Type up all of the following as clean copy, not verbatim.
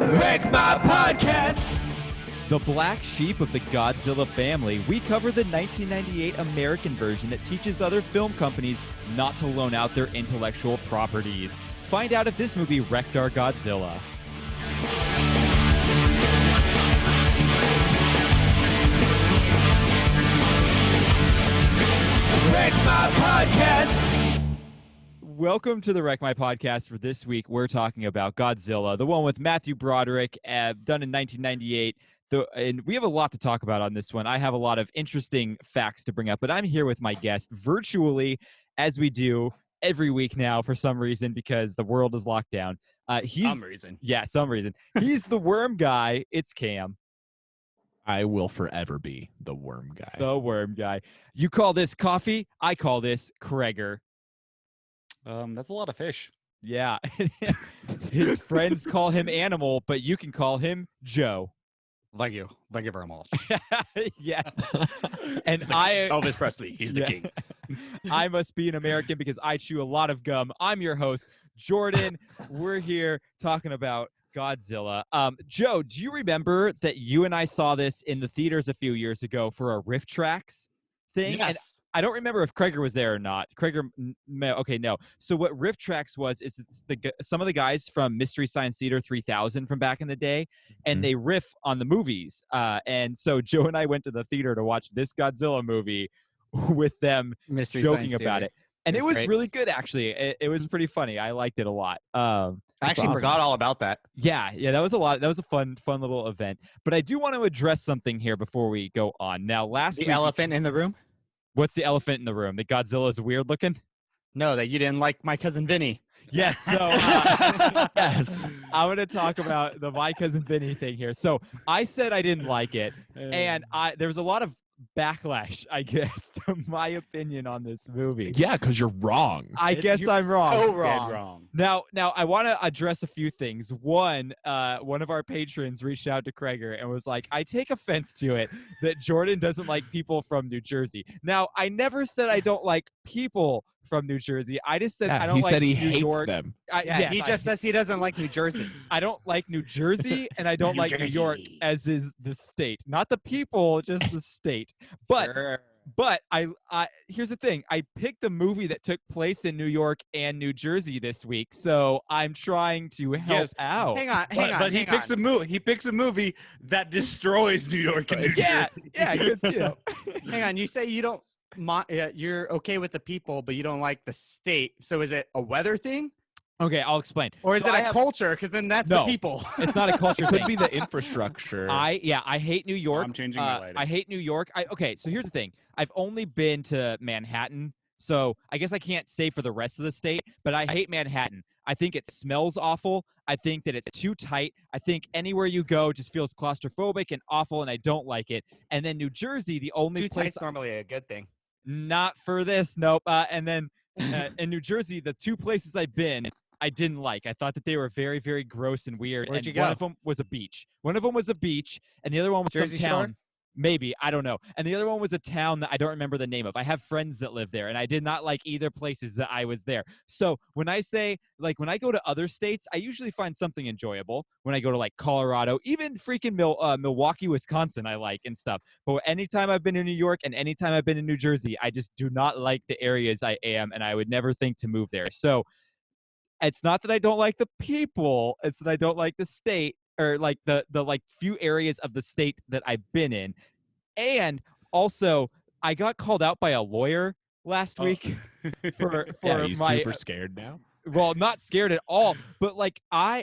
Wreck My Podcast! The black sheep of the Godzilla family, we cover the 1998 American version that teaches other film companies not to loan out their intellectual properties. Find out if this movie wrecked our Godzilla. Wreck My Podcast! Welcome to the Wreck My Podcast. For this week, we're talking about Godzilla, the one with Matthew Broderick, done in 1998. And we have a lot to talk about on this one. I have a lot of interesting facts to bring up, but I'm here with my guest virtually, as we do every week now for some reason, because the world is locked down. Some reason. Yeah, some reason. He's the worm guy. It's Cam. I will forever be the worm guy. The worm guy. You call this coffee. I call this Kreger. That's a lot of fish. Yeah. His friends call him Animal, but you can call him Joe. Thank you. Thank you very much. Yeah. And Elvis Presley. He's the king. I must be an American because I chew a lot of gum. I'm your host, Jordan. We're here talking about Godzilla. Joe, do you remember that you and I saw this in the theaters a few years ago for a Riff Tracks thing? Yes. And I don't remember if Kreger was there or not. Okay, no. So what Riff Tracks was, is it's some of the guys from Mystery Science Theater 3000 from back in the day, and they riff on the movies. And so Joe and I went to the theater to watch this Godzilla movie with them joking about it. And it was really good, actually. It was pretty funny. I liked it a lot. I actually forgot all about that. Yeah, that was a lot. That was a fun little event. But I do want to address something here before we go on. Now, last week, Elephant in the room? What's the elephant in the room? That Godzilla is weird looking? No, that you didn't like My Cousin Vinny. Yes. So Yes. I'm going to talk about the My Cousin Vinny thing here. So I said I didn't like it, and there was a lot of backlash, I guess, to my opinion on this movie. Yeah, because you're wrong. I guess I'm wrong. So Dead wrong. wrong. Now I want to address a few things. One of our patrons reached out to Kreger and was like, I take offense to it that Jordan doesn't like people from New Jersey. Now, I never said I don't like people from New Jersey. I just said I don't he like said he New hates York. them. He just says he doesn't like New Jerseyans. I don't like New Jersey, and I don't New like New York, Jersey. as is the state. Not the people, just the state. But Sure. But I here's the thing. I picked a movie that took place in New York and New Jersey this week, so I'm trying to help out. Hang on. But he picks a movie. He picks a movie that destroys New York and New Yeah, Jersey. yeah, because Hang on. You say you don't. You're okay with the people, but you don't like the state. So is it a weather thing, Okay, I'll explain. or is So it I a have- culture? Because then that's No. the people. It's not a culture Could thing. be the infrastructure. I hate New York. I'm changing my lighting. I hate New York. Okay, so here's the thing. I've only been to Manhattan, so I guess I can't say for the rest of the state, but I hate Manhattan. I think it smells awful. I think that it's too tight. I think anywhere you go just feels claustrophobic and awful, and I don't like it. And then New Jersey, the only Too place tight's normally a good thing. not for this, nope. And then in New Jersey, the two places I've been, I didn't like. I thought that they were very, very gross and weird. Where'd and you go? one of them was a beach. One of them was a beach, and the other one was Jersey some town. Shore? Maybe, I don't know. And the other one was a town that I don't remember the name of. I have friends that live there, and I did not like either places that I was there. So when I say, like, when I go to other states, I usually find something enjoyable. When I go to, like, Colorado, even freaking Milwaukee, Wisconsin, I like and stuff. But anytime I've been in New York and anytime I've been in New Jersey, I just do not like the areas I am, and I would never think to move there. So it's not that I don't like the people, it's that I don't like the state, or like the like few areas of the state that I've been in. And also, I got called out by a lawyer last week for yeah, you my super scared now? well, not scared at all, but like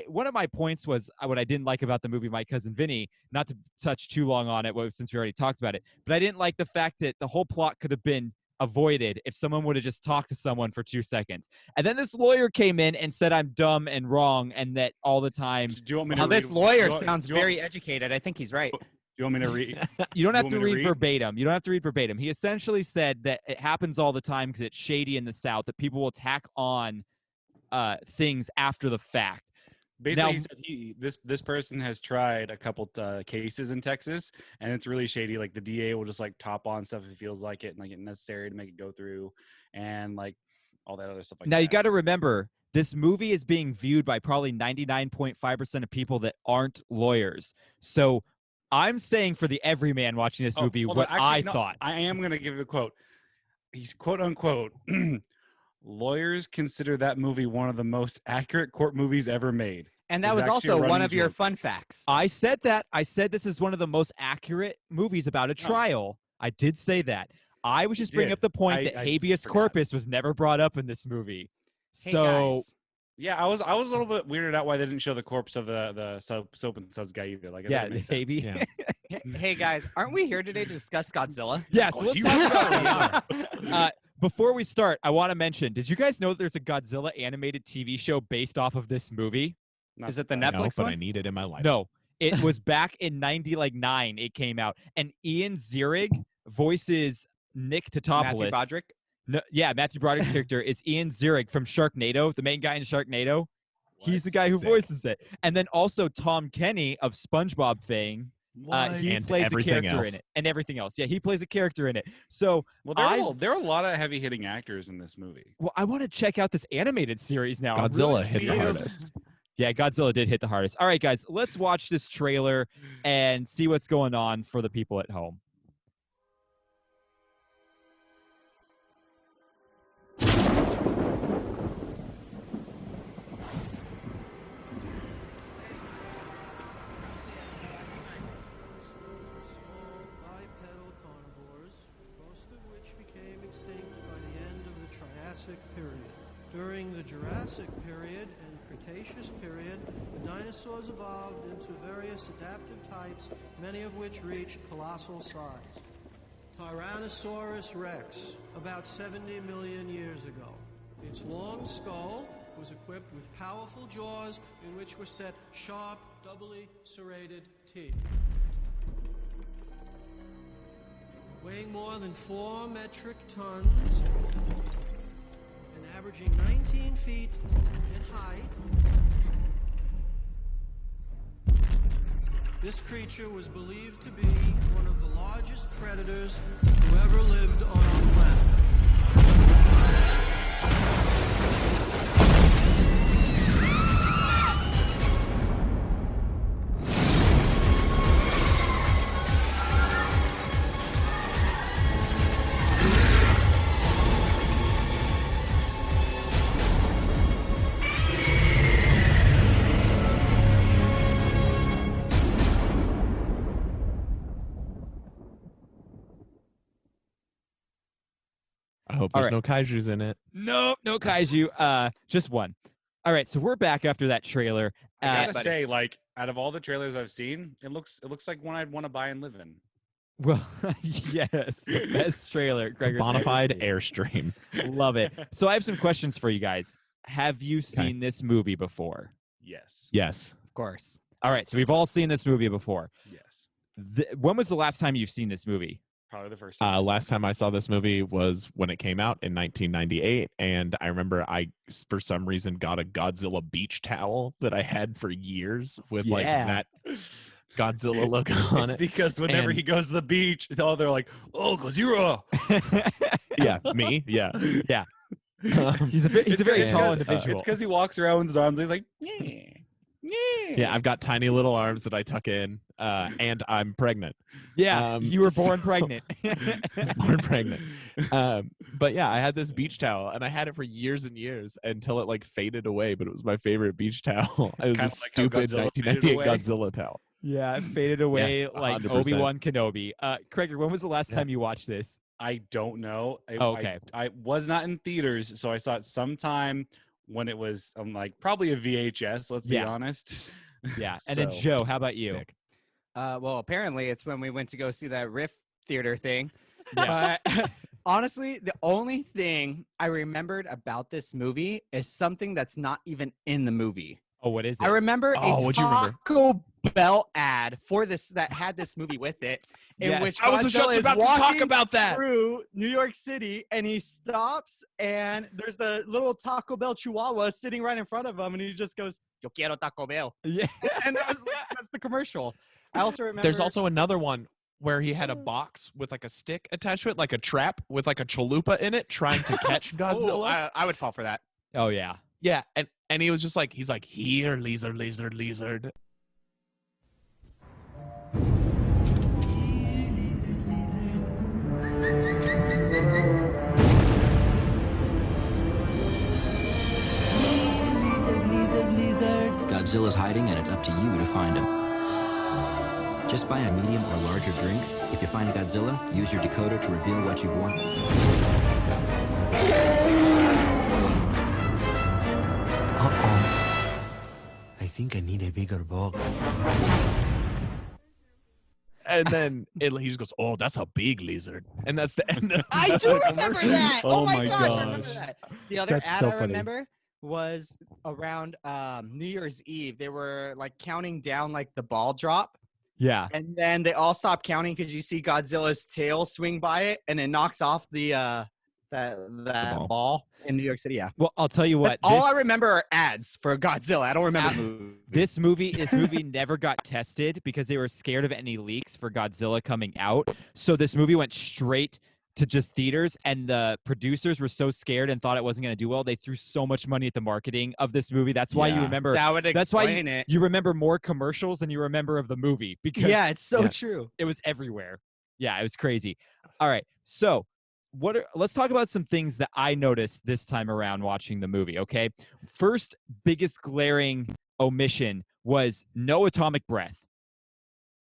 one of my points was what I didn't like about the movie My Cousin Vinny, not to touch too long on it since we already talked about it, but I didn't like the fact that the whole plot could have been avoided if someone would have just talked to someone for 2 seconds. And then this lawyer came in and said I'm dumb and wrong, and that all the time. Do you want me to Well, read? this lawyer do you want- sounds do you want- very educated. I think he's right. Do you want me to read? You don't have want to me to read read? verbatim. You don't have to read verbatim. He essentially said that it happens all the time because it's shady in the South, that people will tack on things after the fact. Basically, Now- he said this person has tried a couple cases in Texas, and it's really shady. Like the DA will just like top on stuff if he feels like it, and like it's necessary to make it go through, and like all that other stuff. Like Now that. you got to remember this movie is being viewed by probably 99.5% of people that aren't lawyers. So I'm saying for the everyman watching this movie hold what on. Actually, I no, thought. I am going to give you a quote. He's quote unquote, lawyers consider that movie one of the most accurate court movies ever made. And that was It's actually a also one running of your joke. fun facts. I said that. I said this is one of the most accurate movies about a trial. I did say that. I was just bringing did. up the point that I habeas just forgot. corpus was never brought up in this movie. Hey, So guys. Yeah, I was a little bit weirded out why they didn't show the corpse of the soap and suds guy either. Like, it yeah, doesn't make sense. Havey. Yeah. Hey, guys, aren't we here today to discuss Godzilla? Yeah, so let's talk about about before we start, I want to mention, did you guys know that there's a Godzilla animated TV show based off of this movie? Not Is it the I know, Netflix but I one? need it in my life. No. It was back in 99 it came out. And Ian Ziering voices Nick Totopoulos. Matthew Broderick? No, yeah, Matthew Broderick's character is Ian Ziering from Sharknado, the main guy in Sharknado. He's the guy who Sick. voices it. And then also Tom Kenny of SpongeBob fame. He And plays a everything character else. in it. And everything else. Yeah, he plays a character in it. So, Well, I- there are a lot of heavy hitting actors in this movie. well, I want to check out this animated series now. I'm Godzilla really hit the confused. hardest. Yeah, Godzilla did hit the hardest. All right, guys, let's watch this trailer and see what's going on for the people at home. Small bipedal carnivores, most of which became extinct by the end of the Triassic period. During the Jurassic period and Cretaceous period, the dinosaurs evolved into various adaptive types, many of which reached colossal size. Tyrannosaurus rex, about 70 million years ago. Its long skull was equipped with powerful jaws in which were set sharp, doubly serrated teeth. Weighing more than 4 metric tons and averaging 19 feet in height, this creature was believed to be one of the largest predators who ever lived on our planet. I hope All there's right. no kaijus in it. No kaiju. Just one. All right, so we're back after that trailer. I gotta buddy. say, like, out of all the trailers I've seen, it looks like one I'd want to buy and live in. Well, yes, the best trailer. It's a Gregor's bona ever fide seen. airstream. Love it. So I have some questions for you guys. Have you seen this movie before? Yes. Yes. Of course. All right, so we've all seen this movie before. Yes. When was the last time you've seen this movie? Probably the first time. Last time I saw this movie was when it came out in 1998, and I remember I, for some reason, got a Godzilla beach towel that I had for years with like Yeah. that Godzilla logo on It's it. because whenever And- he goes to the beach, they're like, "Oh, Godzilla!" Yeah, me. Yeah. Yeah. Um, he's a very It's tall 'cause- individual. It's because he walks around with his arms. He's like, "Yeah, yeah." yeah, I've got tiny little arms that I tuck in, and I'm pregnant. Yeah, you were born so- pregnant. I was born pregnant. But yeah, I had this beach towel, and I had it for years and years until it like faded away. But it was my favorite beach towel. It was Kinda a like how stupid Godzilla faded 1998 away. Godzilla towel. Yeah, it faded away Yes, like 100%. Obi-Wan Kenobi. Craig, when was the last Yeah. time you watched this? I don't know. Okay. I was not in theaters, so I saw it sometime when it was. I'm like probably a VHS. Let's be Yeah. honest. Yeah, and then So, Joe, how about you? Sick. Well, apparently it's when we went to go see that Riff Theater thing. Yeah. But honestly, the only thing I remembered about this movie is something that's not even in the movie. Oh, what is it? I remember Oh, a what'd you remember? Taco Bell ad for this that had this movie with it, in Yes. which I was Godzilla just is about to talk walking about that. through New York City, and he stops, and there's the little Taco Bell Chihuahua sitting right in front of him, and he just goes, "Yo quiero Taco Bell," Yeah. and that's the commercial. I also remember There's also another one where he had a box with like a stick attached to it, like a trap with like a chalupa in it, trying to catch Oh, Godzilla. I would fall for that. Oh yeah. Yeah, and he was just like, he's like, here, lizard, lizard, lizard. Godzilla's hiding, and it's up to you to find him. Just buy a medium or larger drink. If you find a Godzilla, use your decoder to reveal what you've won. Uh-oh. I think I need a bigger box. And then he just goes, oh, that's a big lizard. And that's the end of I the do remember commercial. that. Oh my gosh, I gosh. remember that. The other That's ad so I funny. remember was around New Year's Eve. They were like counting down like the ball drop, Yeah. and then they all stop counting because you see Godzilla's tail swing by it, and it knocks off the that ball in New York City. Yeah. Well, I'll tell you what. All I remember are ads for Godzilla. I don't remember the movie. This movie never got tested because they were scared of any leaks for Godzilla coming out. So this movie went straight to just theaters, and the producers were so scared and thought it wasn't going to do well. They threw so much money at the marketing of this movie. That's why you remember. That would That's why explain it. you remember more commercials than you remember of the movie because Yeah, it's so Yeah. true. it was everywhere. Yeah, it was crazy. All right, so let's talk about some things that I noticed this time around watching the movie. Okay, first biggest glaring omission was no atomic breath.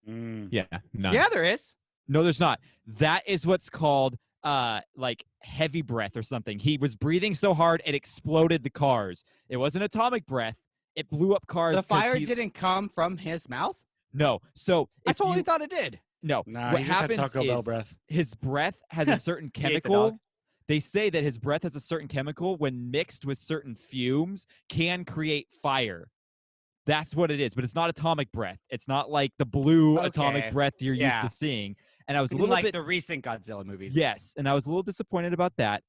Yeah, none. Yeah, there is. No, there's not. That is what's called like heavy breath or something. He was breathing so hard it exploded the cars. It wasn't atomic breath. It blew up cars. The 'cause fire he- didn't come from his mouth. No. So I if totally you- thought it did. no. Nah, what he just had happens Taco Bell is breath. his breath has a certain He ate the chemical. dog. They say that his breath has a certain chemical when mixed with certain fumes can create fire. That's what it is, but it's not atomic breath. It's not like the blue atomic Okay. breath you're used Yeah. to seeing. And I was a In little like bit the recent Godzilla movies. yes, and I was a little disappointed about that.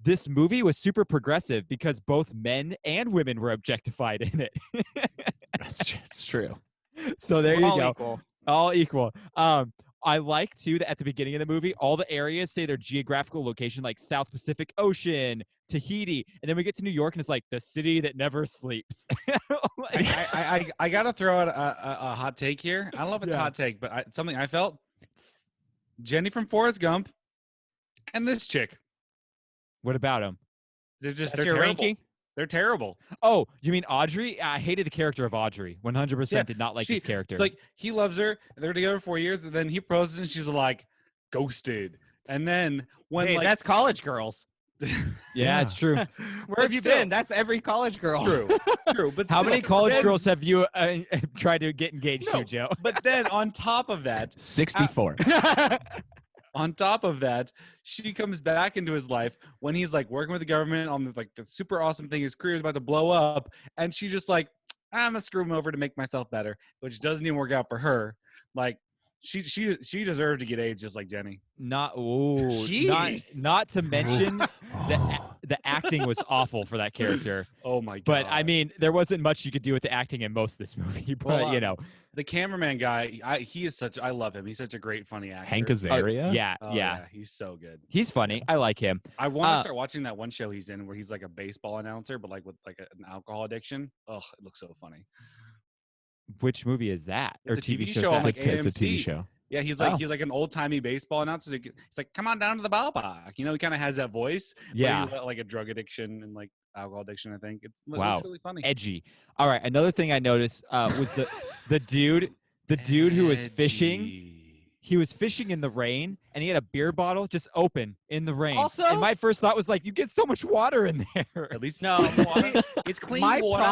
This movie was super progressive because both men and women were objectified in it. It's true. So there We're you all go. equal. All equal. I like too that at the beginning of the movie, all the areas say their geographical location, like South Pacific Ocean, Tahiti, and then we get to New York and it's like the city that never sleeps. Like, I gotta throw out a hot take here. I don't know if it's a Yeah. hot take, but something I felt. Jenny from Forrest Gump and this chick. what about him? They're just That's they're your terrible. ranking? They're terrible. Oh, you mean Audrey? I hated the character of Audrey. 100% Yeah, did not like she- this character. Like he loves her. They're together 4 years, and then he proposes, and she's like, ghosted. And then when Hey, like that's college girls. yeah, it's true. Where But have you still- been? That's every college girl. true. But How still, many college then- girls have you tried to get engaged No. to, Joe? But then on top of that, 64. she comes back into his life when he's like working with the government on this, like the super awesome thing. His career is about to blow up, and she just like, I'm gonna screw him over to make myself better, which doesn't even work out for her. Like she deserved to get AIDS just like Jenny. Not Jeez. not to mention the acting was awful for that character. Oh my god! But I mean, there wasn't much you could do with the acting in most of this movie. But Well, you know, the cameraman guy, he is such. I love him. He's such a great, funny actor. Hank Azaria? yeah, Oh, yeah, he's so good. he's funny. I like him. I want to Uh, start watching that one show he's in where he's like a baseball announcer, but like with like an alcohol addiction. Oh, it looks so funny. Which movie is that? It's or a TV show? show on, is that? like, It's a TV AMC. show. Yeah, he's Oh. like an old timey baseball announcer. So he's like, come on down to the ballpark. You know, he kind of has that voice. but Yeah. he's got, like a drug addiction and like alcohol addiction. I think it's Wow. really funny. Edgy. All right. Another thing I noticed was the dude who was fishing. Edgy. He was fishing in the rain, and he had a beer bottle just open in the rain. Also- and my first thought was like, you get so much water in there. At least No, it's clean water. It's clean my water.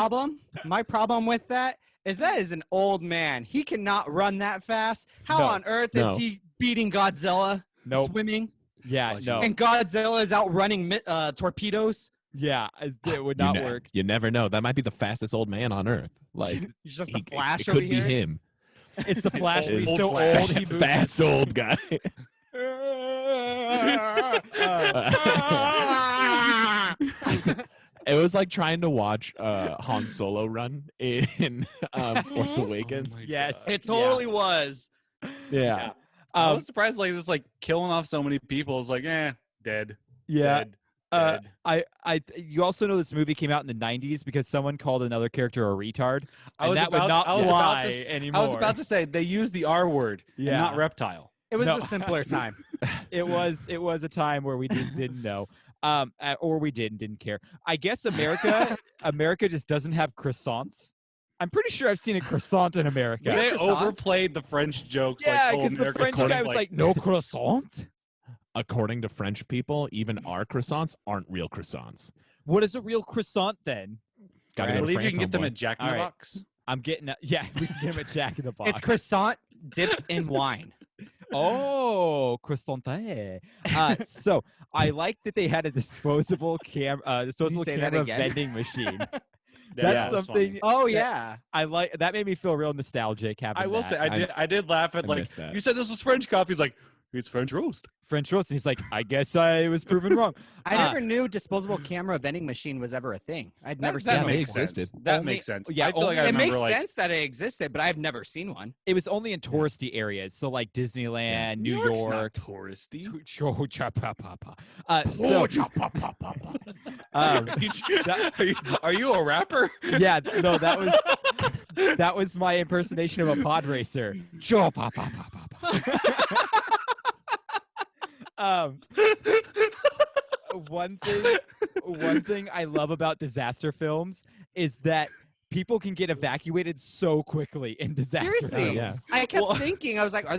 problem with that is an old man. He cannot run that fast. How No, on earth no. is he beating Godzilla Nope. swimming? Yeah, Bless no. And Godzilla is outrunning torpedoes? Yeah, it would You not ne- work. You never know. That might be the fastest old man on earth. Like He's just he- a flash it over could be here. him. It's the Flash. old- He's old so Flash. old. He moves. Fast old guy. It was like trying to watch Han Solo run in Force Awakens. Oh my Yes. God. It totally was. Yeah. I Um, was surprised, like, just like killing off so many people. It's like, dead. yeah. Dead. Dead. You also know this movie came out in the 90s because someone called another character a retard. I And was that about- would not I was about fly to s- anymore. I was about to say they used the R word and not Yeah. reptile. It was No. a simpler time. It was a time where we just didn't know. Or we didn't care. I guess America just doesn't have croissants. I'm pretty sure I've seen a croissant in America. Yeah. They croissants? overplayed the French jokes. Yeah, like, because the America's French sort guy of was like, "No croissant." According to French people, even our croissants aren't real croissants. What is a real croissant then? Gotta I go to believe you France, can get them homeboy. at Jack in All the right. Box. I'm getting yeah, we can get him at Jack in the Box. It's croissant dipped in wine. Oh, croissant. So I like that they had a disposable say that camera again? vending machine. Yeah, That's was something funny. Oh that- yeah. I like. That made me feel real nostalgic. Having I will that. say I did laugh at I like missed that. you said this was French coffee. He's like it's French roast. French roast, and he's like, "I guess I was proven wrong." I Ah. never knew disposable camera vending machine was ever a thing. I'd never seen that they one. makes existed. sense. That Only- makes sense. yeah, I feel like I It remember makes like sense that it existed, but I've never seen one. It was only in touristy areas, so like Disneyland, New York's York. not touristy. So, Are you a rapper? yeah, no, that was my impersonation of a pod racer. One thing I love about disaster films is that people can get evacuated so quickly in disaster Seriously, films. yeah. I kept thinking, I was like, are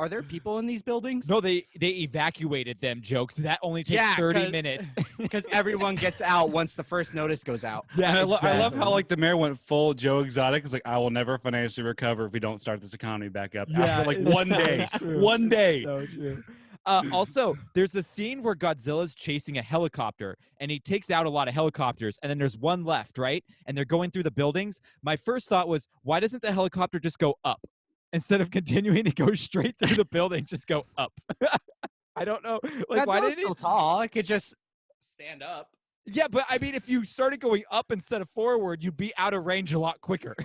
there people in these buildings? No, they evacuated them. Jokes that only takes Yeah, 30 'cause- minutes. because everyone gets out once the first notice goes out. Yeah, And I love exactly. how like the mayor went full Joe Exotic. It's like I will never financially recover if we don't start this economy back up. Yeah, After like it's one so day, true. one day. So true. Also, there's a scene where Godzilla's chasing a helicopter, and he takes out a lot of helicopters, and then there's one left, right? And they're going through the buildings. My first thought was, why doesn't the helicopter just go up instead of continuing to go straight through the building? Just go up. I don't know. Like, why Godzilla's didn't still it? tall. I could just stand up. Yeah, but I mean, if you started going up instead of forward, you'd be out of range a lot quicker.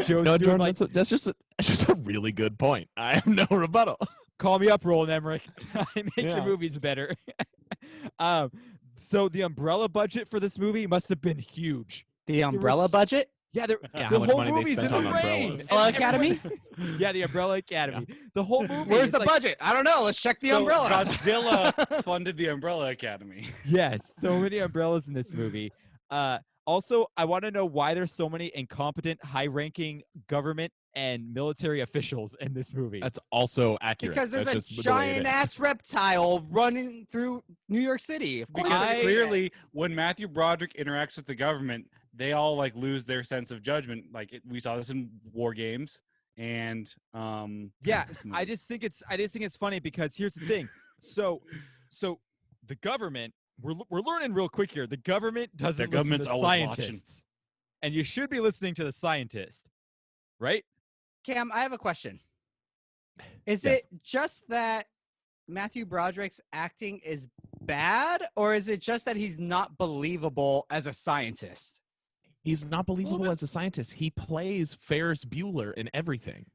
Joe's No, doing Jordan, like, that's just a really good point. I have no rebuttal. call me up, Roland Emmerich. I make Yeah. your movies better. So the umbrella budget for this movie must have been huge. The umbrella budget? Yeah, Yeah, the how much whole money they movie's in spent the on rain. umbrellas. Umbrella Academy? Yeah, the Umbrella Academy. The whole movie. Where's is the like, budget? I don't know. Let's check the So umbrella. Godzilla funded the Umbrella Academy. Yes, so many umbrellas in this movie. Also, I want to know why there's so many incompetent, high-ranking government and military officials in this movie. That's also accurate. Because there's That's a just the way it giant is. ass reptile running through New York City. Of course. Because clearly, when Matthew Broderick interacts with the government, they all like lose their sense of judgment. Like we saw this in War Games, and Yeah, this I movie. just think it's funny because here's the thing. So the government, we're learning real quick here. The government doesn't listen government's to always watching. scientists, and you should be listening to the scientist, right? Cam, I have a question. Is Yes. it just that Matthew Broderick's acting is bad, or is it just that he's not believable as a scientist? He's not believable as a scientist. He plays Ferris Bueller in everything.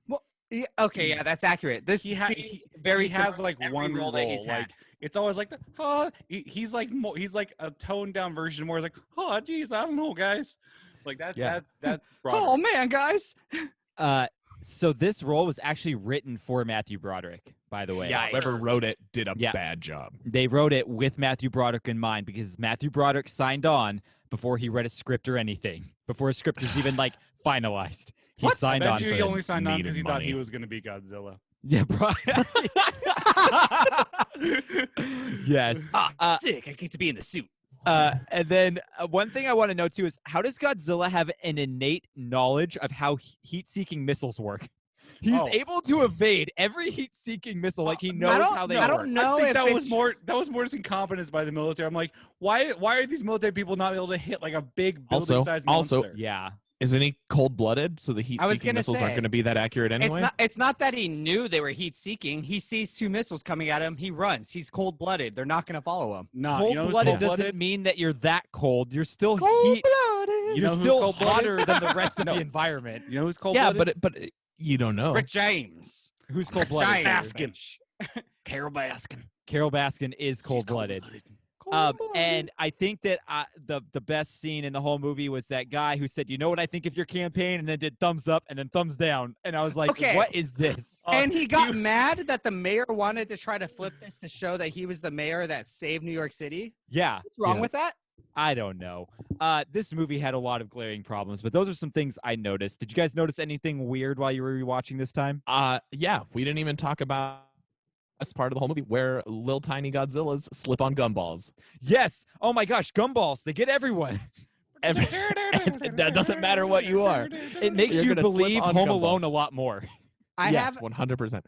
Yeah, okay, yeah, that's accurate. This He, ha- seems he, very he has similar like to every one role. that he's had. Like it's always like he's like more, he's like a toned down version, more like oh geez, I don't know, guys. Like that. Yeah. That's Oh Broderick. man, guys. So this role was actually written for Matthew Broderick, by the way. Yeah. Whoever wrote it did a Yeah. bad job. They wrote it with Matthew Broderick in mind because Matthew Broderick signed on before he read a script or anything, before a script was even like finalized. He What? signed I on bet you for he this. only signed on because he Needed thought he money. was going to be Godzilla. Yeah, yes. Sick. I get to be in the suit. And then one thing I want to know too is how does Godzilla have an innate knowledge of how heat-seeking missiles work? He's Oh. able to evade every heat-seeking missile, like he knows how they I work. don't know I think if that was it's more just- that was more just incompetence by the military. I'm like, why are these military people not able to hit like a big Also- building-sized monster? also- Yeah. Isn't he cold-blooded? So the I was heat-seeking gonna missiles aren't say, going to be that accurate anyway. It's not that he knew they were heat seeking. He sees two missiles coming at him. He runs. He's cold blooded. They're not going to follow him. Nah, you know who's Cold-blooded cold-blooded? doesn't mean that you're that cold. You're still Cold heat. blooded. You You're know who's still cold-blooded? hotter than the rest of No. the environment. You know who's cold? yeah, but you don't know. Rick James. Who's cold-blooded? Giant Baskin. Carol Baskin. Carol Baskin is cold-blooded. And I think that the best scene in the whole movie was that guy who said, "You know what I think of your campaign," and then did thumbs up and then thumbs down. And I was like, Okay. what is this? And he got mad that the mayor wanted to try to flip this to show that he was the mayor that saved New York City. Yeah. What's wrong with that? I don't know. This movie had a lot of glaring problems, but those are some things I noticed. Did you guys notice anything weird while you were rewatching this time? Yeah, we didn't even talk about this part of the whole movie where little tiny Godzillas slip on gumballs. Yes. Oh my gosh, gumballs. They get everyone. That doesn't matter what you are. It makes You're you gonna slip believe on Home gumballs. Alone a lot more. Yes, 100%.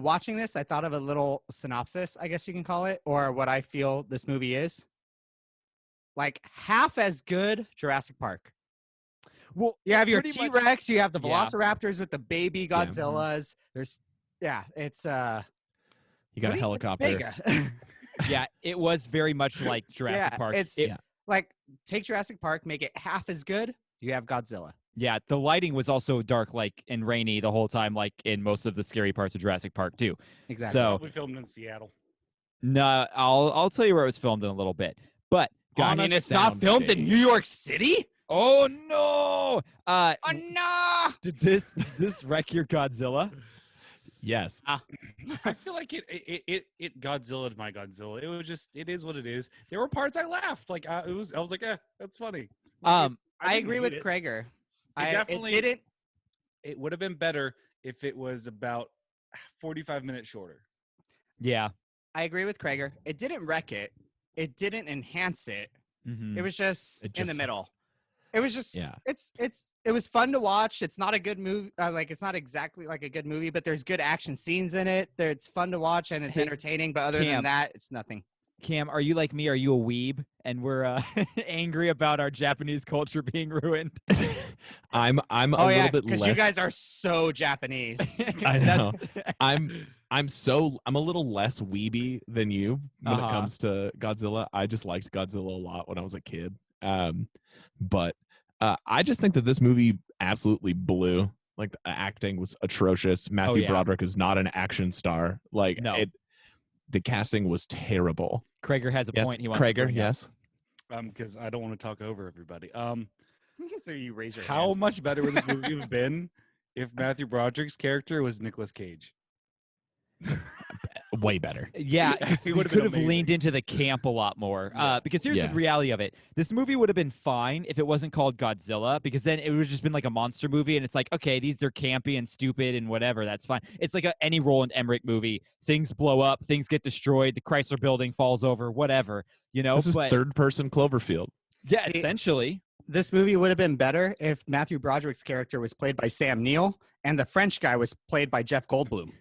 Watching this, I thought of a little synopsis, I guess you can call it, or what I feel this movie is. Like half as good Jurassic Park. Well, You have your pretty much- T-Rex, you have the Yeah. Velociraptors with the baby Godzillas. It's You got a helicopter. Vega. Yeah, it was very much like Jurassic Park. It's It- like take Jurassic Park, make it half as good. You have Godzilla. Yeah, the lighting was also dark, like, and rainy the whole time, like in most of the scary parts of Jurassic Park too. Exactly. So We filmed in Seattle. no, I'll tell you where it was filmed in a little bit. But I mean, it's not filmed in New York City. oh no! Oh no! Did this wreck your Godzilla? Yes. I feel like it Godzilla'd my Godzilla. It is what it is. There were parts I laughed. Like I was like, that's funny. I didn't agree hate with it. Krager. definitely- It didn't. It would have been better if it was about 45 minutes shorter. Yeah. I agree with Krager. It didn't wreck it. It didn't enhance it. Mhm. It was just It in the just- middle. It was just Yeah. It was fun to watch. It's not a good movie. Like it's not exactly like a good movie, but there's good action scenes in it. It's fun to watch and it's Hey, entertaining. But other Cam. than that, it's nothing. Cam, are you like me? Are you a weeb? And we're angry about our Japanese culture being ruined. I'm a Oh yeah, little bit because less. you guys are so Japanese. I know. That's- I'm a little less weeby than you when Uh-huh. it comes to Godzilla. I just liked Godzilla a lot when I was a kid. But I just think that this movie absolutely blew. Like the acting was atrocious. Matthew yeah. Broderick is not an action star. Like No. the casting was terrible. Krager has a Yes, point. He wants to Krager, bring up. yes. Because I don't want to talk over everybody. So you raise your How hand. much better would this movie have been if Matthew Broderick's character was Nicolas Cage? Way better. Yeah, because He you would've could been have amazing. leaned into the camp a lot more. Yeah. Because here's Yeah. the reality of it: this movie would have been fine if it wasn't called Godzilla, because then it would have just been like a monster movie, and it's like, okay, these are campy and stupid and whatever. That's fine. It's like any Roland Emmerich movie: things blow up, things get destroyed, the Chrysler Building falls over, whatever. You know, This is but third-person Cloverfield. yeah, See- essentially. This movie would have been better if Matthew Broderick's character was played by Sam Neill and the French guy was played by Jeff Goldblum.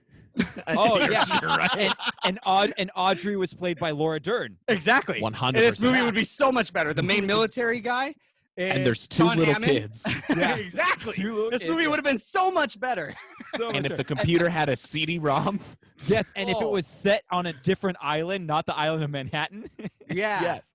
Oh yeah, You're right. and Audrey was played by Laura Dern. Exactly. 100%. And this movie would be so much better. The main military guy. And there's two Sean little Hammond. kids. Yeah. Exactly. Two little This kids, movie yeah. would have been so much better. So And much if the better. computer had a CD-ROM, Yes, and if it Oh. was set on a different island, not the island of Manhattan. Yeah. yes.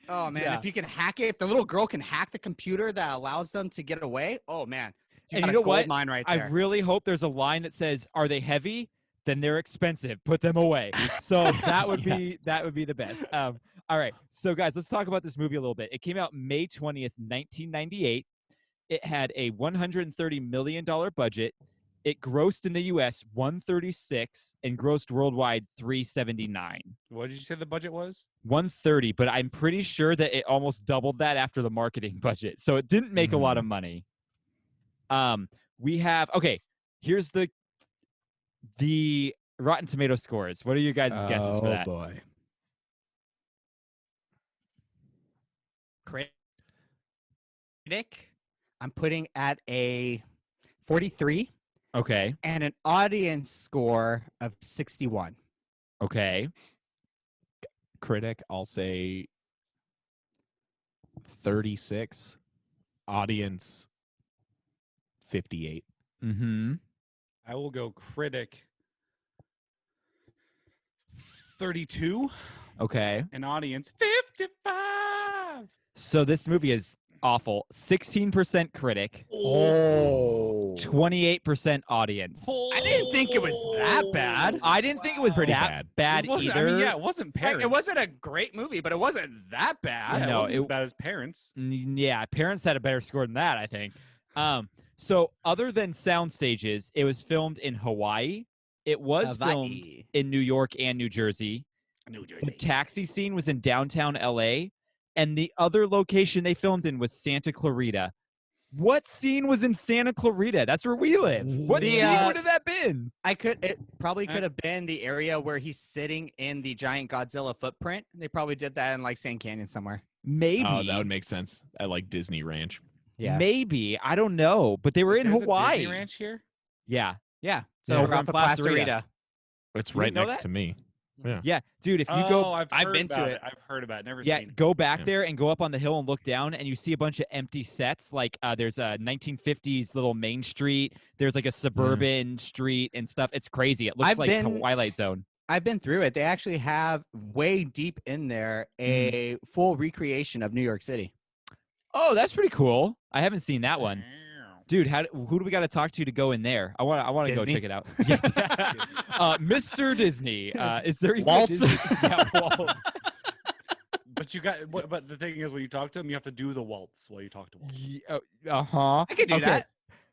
Oh man, Yeah. if you can hack it, if the little girl can hack the computer that allows them to get away, oh man. And got you a know gold what? mine right I there. really hope there's a line that says, "Are they heavy? Then they're expensive. Put them away." So that would be the best. All right, so guys, let's talk about this movie a little bit. It came out May 20th, 1998. It had a $130 million budget. It grossed in the U.S. 136 and grossed worldwide 379. What did you say the budget was? 130, but I'm pretty sure that it almost doubled that after the marketing budget. So it didn't make a lot of money. We have here's the Rotten Tomato scores. What are your guys' guesses for that? boy. Critic, I'm putting at a 43 Okay. and an audience score of 61. Okay. Critic, I'll say 36. Audience, 58. Mm-hmm. I will go critic 32 Okay. and audience 55. So this movie is awful. 16% critic, Oh. 28% audience. I didn't think it was that bad. I didn't think it was Pretty that bad. bad It wasn't, either. I mean, yeah, it wasn't Like, Parents. it wasn't a great movie, but it wasn't that bad. Yeah, No, it wasn't it- as bad as Parents. Yeah, Parents had a better score than that, I think. So other than sound stages, it was filmed in Hawaii. It was filmed Hawaii. in New York and New Jersey. New The Jersey. taxi scene was in downtown LA, and the other location they filmed in was Santa Clarita. What scene was in Santa Clarita? That's where we live. What The, scene would have that been? It probably could have been the area where he's sitting in the giant Godzilla footprint. They probably did that in like Sand Canyon somewhere. Maybe. Oh, that would make sense. At like Disney Ranch. Yeah. Maybe. I don't know. But they were in There's a Hawaii. Disney Ranch here. Yeah. Yeah. Yeah, So we're we're on off of Placerita. Placerita. It's You right didn't know next that? to me. Yeah. Yeah. Dude, if you Oh, go I've I've heard been to about it. I've heard about it. Never Yeah, seen it. go back Yeah. there and go up on the hill and look down, and you see a bunch of empty sets. Like there's a 1950s little main street. There's like a suburban street and stuff. It's crazy. It looks I've like been- Twilight Zone. I've been through it. They actually have way deep in there a full recreation of New York City. Oh, that's pretty cool. I haven't seen that one. Dude, who do we got to talk to go in there? I want to go Disney? check it out. Yeah. Mr. Disney. Is there even Walt? a Disney? Yeah, Walt. But you got. But the thing is, when you talk to him, you have to do the waltz while you talk to Walt. Uh-huh. I could do Okay. that.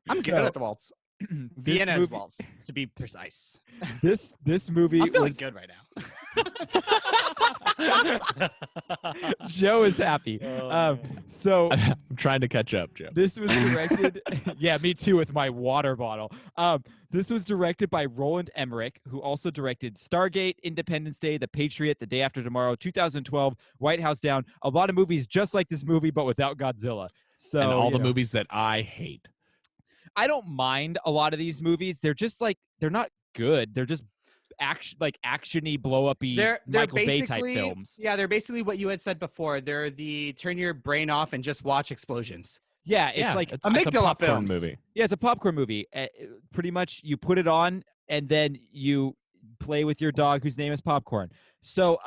I'm good So, at the waltz. this Vienna's movie- waltz, to be precise. This movie I'm feeling was, good right now. Joe is happy. Oh. So I'm trying to catch up, Joe. this was directed. Yeah, me too with my water bottle. This was directed by Roland Emmerich, who also directed Stargate, Independence Day, The Patriot, The Day After Tomorrow, 2012, White House Down. A lot of movies just like this movie, but without Godzilla. So and all you the know. movies that I hate. I don't mind a lot of these movies. They're just like they're not good. They're just actiony, blow uppy They're Michael Bay type basically films. Yeah, they're basically what you had said before. They're the turn your brain off and just watch explosions. Yeah, it's like it's a amygdala popcorn films. movie. yeah, it's a popcorn movie. Pretty much, you put it on and then you play with your dog whose name is Popcorn. So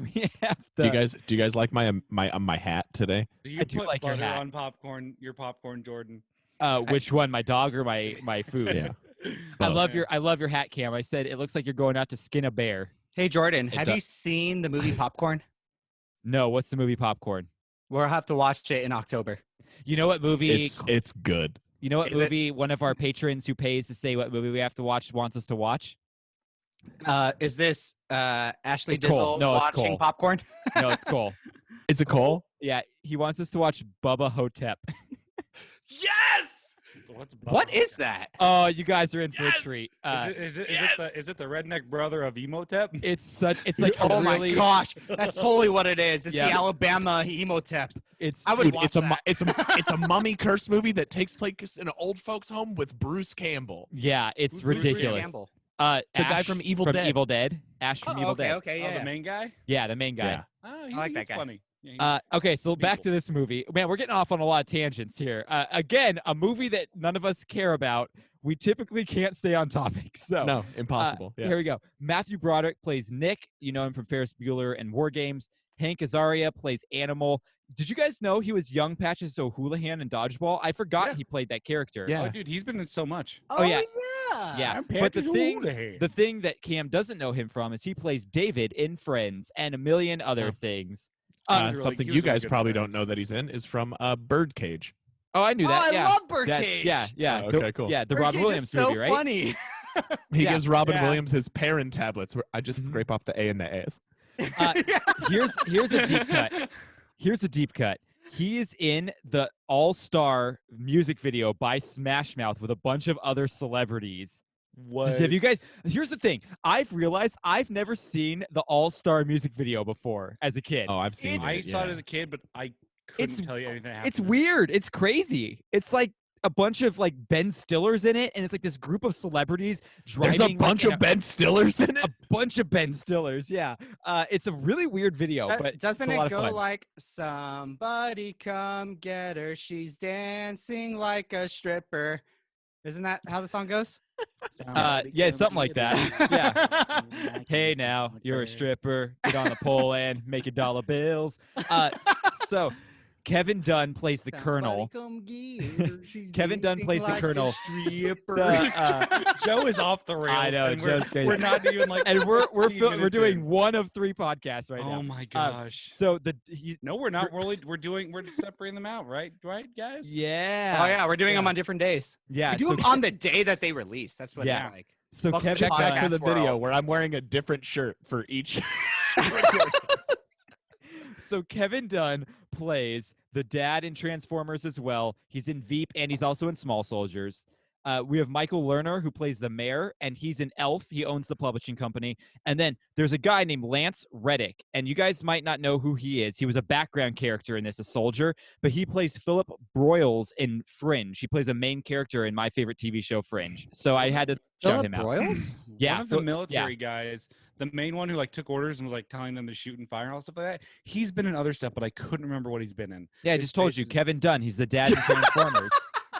we have Do the. you guys like my hat today? Do you I do put like your butter hat. on popcorn? Your popcorn, Jordan. Which one, my dog or my food? Yeah. I Both. love your hat, Cam. I said it looks like you're going out to skin a bear. Hey Jordan, It have does- you seen the movie Popcorn? No, what's the movie Popcorn? We'll have to watch it in October. You know what movie? It's good. You know what Is it- movie one of our patrons who pays to say what movie we have to watch wants us to watch? Is this Ashley It's Cole. Dizzle No, it's watching Cole. Popcorn? No, it's Cole. Is it Cole? Yeah, he wants us to watch Bubba Hotep. Yes! So what's What is that? Oh, you guys are in for Yes! a treat. Is it the redneck brother of Emotep? It's like a Oh really, my gosh, that's totally what it is. It's Yeah. the Alabama Emotep. It's I would Dude, watch it's a that. it's a mummy curse movie that takes place in an old folks home with Bruce Campbell. yeah, it's Who's Bruce ridiculous. Campbell? The guy Ash from Evil Dead. Evil Dead. Ash from Evil okay, Dead. okay, Oh, yeah. the main guy. Yeah, the main guy. Yeah. Oh, I like that he's guy. funny. Yeah, Okay, so back People. to this movie. Man, we're getting off on a lot of tangents here. Again, a movie that none of us care about. We typically can't stay on topic. So No, impossible. Yeah. Here we go. Matthew Broderick plays Nick. You know him from Ferris Bueller and War Games. Hank Azaria plays Animal. Did you guys know he was young Patches O'Houlihan in Dodgeball? I forgot Yeah. he played that character. Yeah. Oh, dude, he's been in so much. Oh, yeah. yeah. Yeah. I'm But the Patrick thing, O'Houlihan. the thing that Cam doesn't know him from is he plays David in Friends and a million other Yeah. things. He was really- Something he you was really guys good probably friends. don't know that he's in is from Birdcage. Oh, I knew that. Oh, I yeah. love That's- Birdcage. Yeah. Oh, The- okay, cool. Yeah, the Robin Birdcage Williams is so movie, right? funny. He Yeah. gives Robin Yeah. Williams his Perrin tablets. Where I just Mhm. scrape off the A and the A's. Here's a deep cut. Here's a deep cut. He is in the all-star music video by Smash Mouth with a bunch of other celebrities. What? Have you guys? Here's the thing. I've realized I've never seen the all-star music video before as a kid. Oh, I've seen I it. saw it yeah. as a kid, but I couldn't It's- tell you anything. That happened It's in it. weird. It's crazy. It's like a bunch of like Ben Stillers in it, and it's like this group of celebrities driving. There's a bunch like, of Ben Stillers in it. a bunch of Ben Stillers. Yeah. It's a really weird video, but Doesn't it's a lot it of go fun. like somebody come get her? She's dancing like a stripper. Isn't that how the song goes? Yeah, something like that. Yeah. Hey now, you're a stripper. Get on the pole and make your dollar bills. So Kevin Dunn plays the Colonel. Kevin Dunn plays the Colonel. Joe is off the rails. I know, and Joe's crazy. We're not even like. And we're 15 minutes doing in. one of 3 podcasts right now. Oh my gosh. So No, we're not. We're separating them out, right? Right, guys? yeah. Oh yeah, we're doing them on different days. Yeah. We do them on the day that they release. That's what Yeah. it's like. So Welcome Kevin to Check back podcast for the video world. where I'm wearing a different shirt for each. So Kevin Dunn plays the dad in Transformers as well. He's in Veep and he's also in Small Soldiers. We have Michael Lerner who plays the mayor, and he's an elf. He owns the publishing company. And then there's a guy named Lance Reddick, and you guys might not know who he is. He was a background character in this, a soldier, but he plays Philip Broyles in Fringe. He plays a main character in my favorite TV show, Fringe. So I had to shout him out. Broyles? Yeah, One of the military guys, the main one who like took orders and was like telling them to shoot and fire and all stuff like that. He's been in other stuff, but I couldn't remember what he's been in. Yeah, I His just told face you, is- Kevin Dunn. He's the dad in Transformers.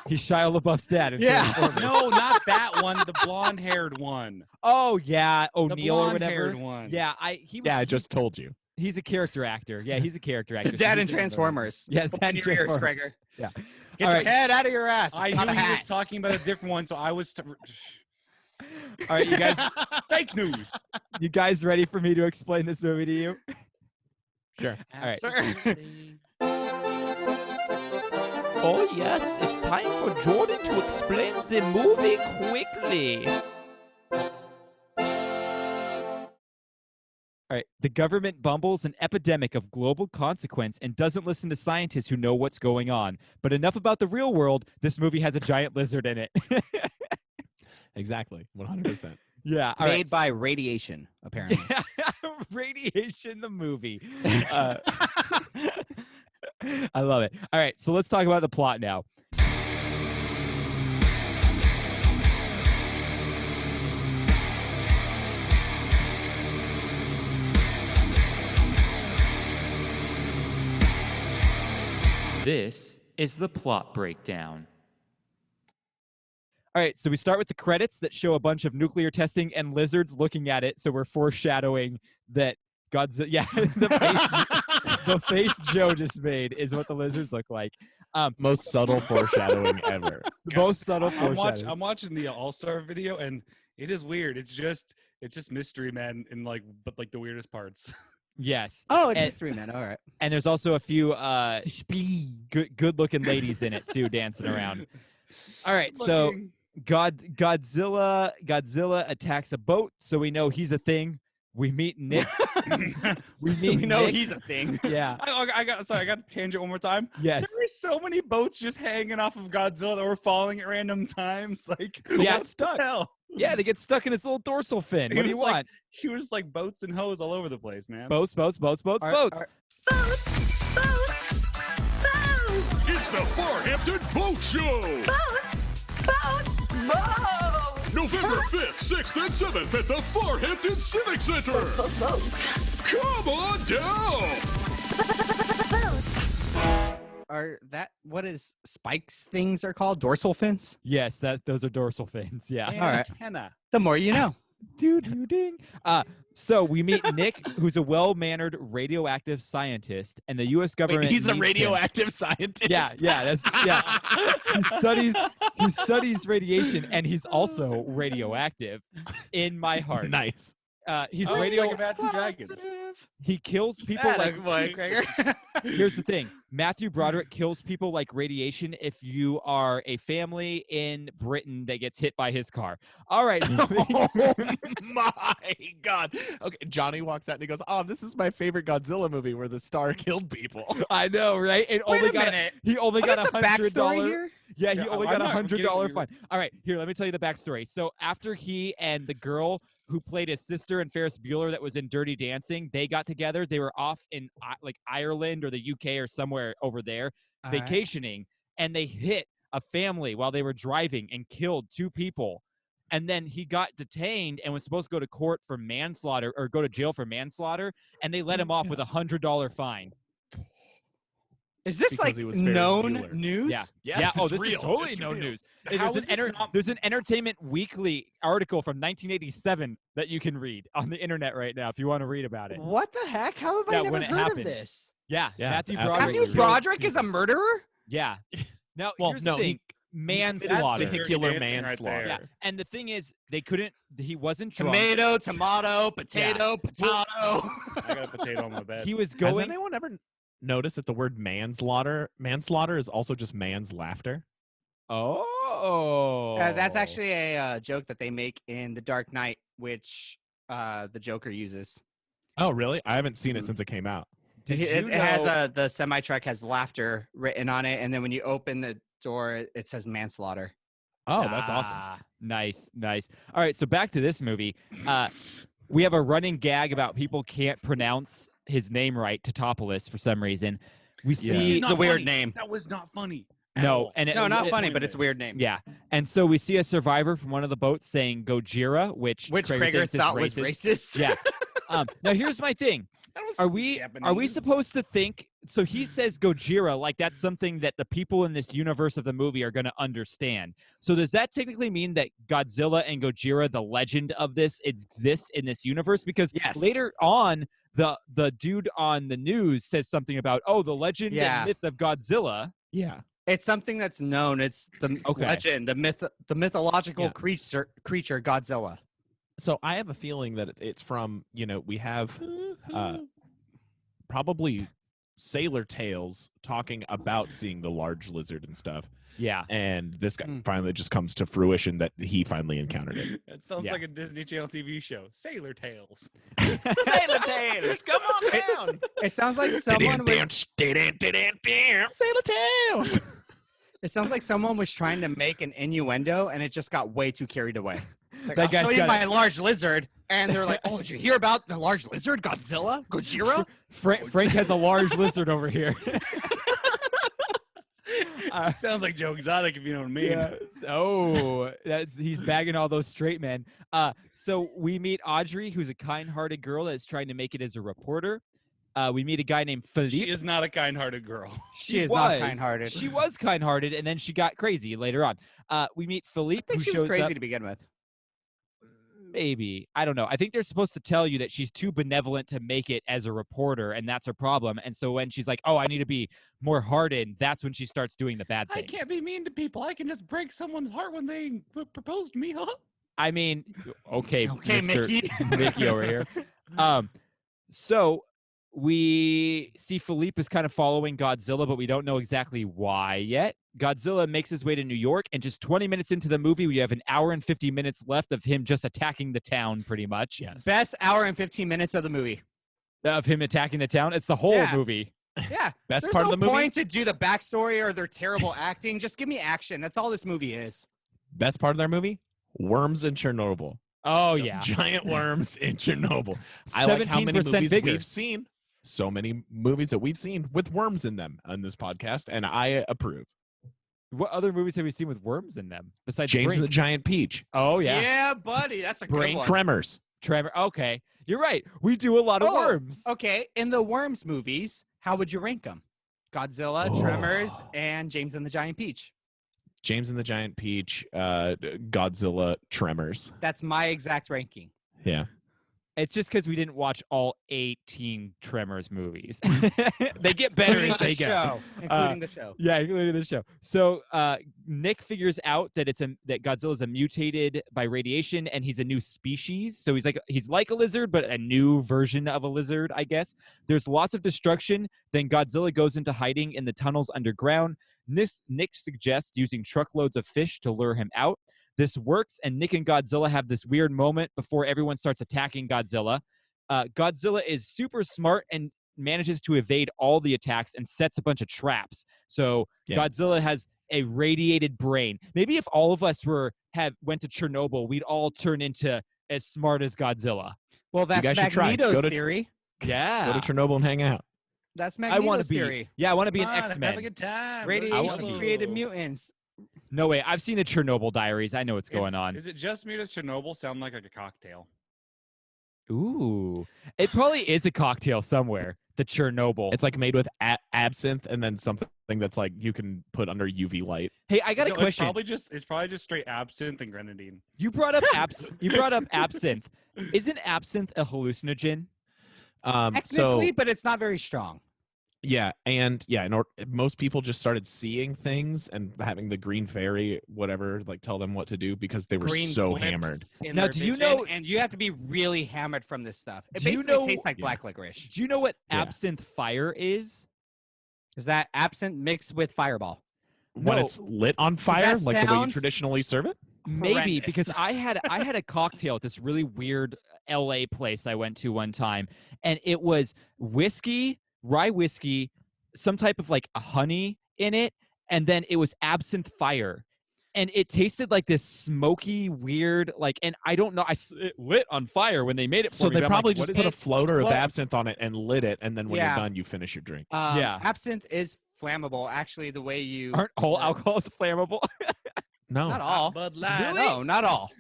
He's Shia LaBeouf's dad in Transformers. No, not that one. The blonde-haired one. Oh yeah, The O'Neill or blonde-haired whatever. one. Yeah, I just told you. he's a character actor. Yeah, he's a character actor. The So dad he's in Transformers. Yeah, Open dad in your ears, Transformers. Gregor. Yeah. Get All your right. head out of your ass. I It's knew not a he was hat. talking about a different one, so I was All right, you guys, fake news. you guys ready for me to explain this movie to you? Sure. All right. Absolutely. Oh yes, it's time for Jordan to explain the movie quickly. All right. The government bumbles an epidemic of global consequence and doesn't listen to scientists who know what's going on. But enough about the real world. This movie has a giant lizard in it. Exactly. 100%. Yeah. All Made right. by radiation, apparently. Radiation, the movie. I love it. All right, so let's talk about the plot now. This is the plot breakdown. All right, so we start with the credits that show a bunch of nuclear testing and lizards looking at it. So we're foreshadowing that Godzilla. Yeah, the face Joe just made is what the lizards look like. Most subtle foreshadowing ever. The most subtle I'm foreshadowing. watching the All-Star video, and it is weird. It's just Mystery Man in but the weirdest parts. Yes. Oh, it's And- just 3 men. All right. And there's also a few good-looking ladies in it too, dancing around. All right, so Godzilla attacks a boat, so we know he's a thing. We meet Nick. We know Nick. he's a thing. Yeah. I got a tangent one more time. Yes. There were so many boats just hanging off of Godzilla that were falling at random times. Like, Yeah. what the hell? Yeah, they get stuck in his little dorsal fin. He What do you was like- want? He was like boats and hose all over the place, man. Boats. All right, all right. It's the Farhampton Boat Show! November 5th, 6th, and 7th at the Farhampton Civic Center! Come on down! What is spikes things are called? Dorsal fins? Yes, those are dorsal fins. Yeah. And All right. Antenna. The more you know. Ding. So we meet Nick, who's a well-mannered radioactive scientist, and the U.S. government. Wait, he's a needs him. radioactive scientist. Yeah. He studies radiation, and he's also radioactive. In my heart, Nice. he's Oh, radio. like Imagine Dragons. He kills people like. boy, Gregor. Here's the thing: Matthew Broderick kills people like radiation. If you are a family in Britain that gets hit by his car. All right. Oh my God. Okay, Johnny walks out and he goes, "Oh, this is my favorite Godzilla movie where the star killed people." I know, right? It Wait only a got minute. he only What got is the $100. backstory here? Yeah, he Yeah, only I'm got not getting $100 you. fine. All right, here, let me tell you the backstory. So after he and the girl who played his sister in Ferris Bueller that was in Dirty Dancing, they got together. They were off in like Ireland or the UK or somewhere over there All right. vacationing, and they hit a family while they were driving and killed 2 people. And then he got detained and was supposed to go to court for manslaughter or go to jail for manslaughter, and they let him off with a $100 fine. Is this Because like he was Ferris known Bueller. news? Yeah. Yes, Yeah. Oh, it's this real. is totally It's no real. news. How There's is this not- there's an Entertainment Weekly article from 1987 that you can read on the internet right now if you want to read about it. What the heck? How have Yeah, I never when it heard happened. of this? Yeah, Yeah, Matthew it's Broderick. Matthew Broderick is a murderer? Yeah. Now, Well, here's no, the thing. Manslaughter. vehicular Dancing right manslaughter. Yeah, and the thing is, they couldn't. He wasn't drunk. Tomato, potato. I got a potato on my bed. He was Has going. anyone ever noticed that the word manslaughter is also just man's laughter? Oh, That's actually a joke that they make in The Dark Knight, which the Joker uses. Oh, really? I haven't seen it since it came out. Did It you has know- the semi truck has laughter written on it, and then when you open the door, it says manslaughter. Oh, that's awesome. Nice. All right, so back to this movie. We have a running gag about people can't pronounce his name right, Totopoulos, for some reason. We Yeah. see It's a weird name. That was not funny. no, and it, No, not it- funny, but it's a weird name. Yeah, and so we see a survivor from one of the boats saying Gojira, which Krager thinks is thought was racist. racist. Yeah. Now here's my thing. Are we supposed to think? So he says Gojira like that's something that the people in this universe of the movie are going to understand. So does that technically mean that Godzilla and Gojira, the legend of this, exists in this universe? Because Yes. later on, the dude on the news says something about the legend and myth of Godzilla. Yeah. It's something that's known. It's the legend, the mythological creature Godzilla. So I have a feeling that it's from, we have probably sailor tales talking about seeing the large lizard and stuff. Yeah. And this guy finally just comes to fruition that he finally encountered it. It sounds like a Disney Channel TV show. Sailor Tales. Sailor Tales, come on down. It sounds like someone was, Sailor Tales. it sounds like someone was trying to make an innuendo and it just got way too carried away. It's like, That I'll guy's show you got my large lizard, and they're like, "Oh, did you hear about the large lizard, Godzilla, Gojira?" Frank has a large lizard over here. Sounds like Joe Exotic, if you know what I mean. Oh, he's bagging all those straight men. So we meet Audrey, who's a kind-hearted girl that's trying to make it as a reporter. We meet a guy named Philippe. She is not a kind-hearted girl. She is not kind-hearted. She was kind-hearted, and then she got crazy later on. We meet Philippe, I think who she was shows crazy up. to begin with. Maybe. I don't know. I think they're supposed to tell you that she's too benevolent to make it as a reporter, and that's her problem. And so when she's like, I need to be more hardened, that's when she starts doing the bad I things. can't be mean to people. I can just break someone's heart when they propose to me, huh? I mean, okay, Okay, Mr. Mickey. Mickey over here. So we see Philippe is kind of following Godzilla, but we don't know exactly why yet. Godzilla makes his way to New York, and just 20 minutes into the movie, we have an hour and 50 minutes left of him just attacking the town, pretty much. Yes. Best hour and 15 minutes of the movie. Of him attacking the town. It's the whole Yeah. movie. Yeah. Best There's part no of the movie. point to do the backstory or their terrible acting. Just give me action. That's all this movie is. Best part of their movie? Worms in Chernobyl. Oh, Just yeah. giant worms in Chernobyl. I like how many 17% movies bigger. we've seen. So many movies that we've seen with worms in them on this podcast, and I approve. What other movies have we seen with worms in them besides James and the Brink? Giant Peach. Oh, yeah. Yeah, buddy. That's a Brain good one. Tremors. Trevor. Okay. You're right. We do a lot of Oh, worms. Okay, in the Worms movies, how would you rank them? Godzilla, Oh. Tremors, and James and the Giant Peach. James and the Giant Peach, Godzilla, Tremors. That's my exact ranking. Yeah. It's just because we didn't watch all 18 Tremors movies. They get better Including as they the go. show. Including the show. Yeah, including the show. So Nick figures out that that Godzilla's a mutated by radiation, and he's a new species. So he's like a lizard, but a new version of a lizard, I guess. There's lots of destruction. Then Godzilla goes into hiding in the tunnels underground. Nick suggests using truckloads of fish to lure him out. This works, and Nick and Godzilla have this weird moment before everyone starts attacking Godzilla. Godzilla is super smart and manages to evade all the attacks and sets a bunch of traps. So Godzilla has a radiated brain. Maybe if all of us went to Chernobyl, we'd all turn into as smart as Godzilla. Well, that's guys should try. Magneto's theory. Yeah. Go to Chernobyl and hang out. That's I want Magneto's to be. there's Yeah, I want to be an Come on, X-Men. Have a good time. Radiation created mutants. No way. I've seen the Chernobyl diaries. I know what's going on. Is it just me? Does Chernobyl sound like a cocktail? Ooh. It probably is a cocktail somewhere. The Chernobyl. It's like made with absinthe and then something that's like you can put under UV light. Hey, I got a No, question. It's probably just straight absinthe and grenadine. You brought up absinthe. Isn't absinthe a hallucinogen? Technically, but it's not very strong. Yeah, and most people just started seeing things and having the green fairy, whatever, like tell them what to do because they were Green so blips hammered. in Now, their do you vision, know- And you have to be really hammered from this stuff. It Do you basically know- tastes like Yeah. black licorice. Do you know what Yeah. absinthe fire is? Is that absinthe mixed with Fireball? When No. it's lit on fire, like the way you sounds- traditionally serve it. Maybe Horrendous. because I had a cocktail at this really weird LA place I went to one time, and it was whiskey, rye whiskey, some type of like a honey in it, and then it was absinthe fire, and it tasted like this smoky, weird, like, and I don't know, it lit on fire when they made it for So me. they but I'm like, probably what just is put a it? floater of Well- absinthe on it and lit it, and then when Yeah. you're done, you finish your drink. Yeah. Absinthe is flammable. Actually, the way you Aren't all alcohols flammable? No, not all. Bud Light. No, not all.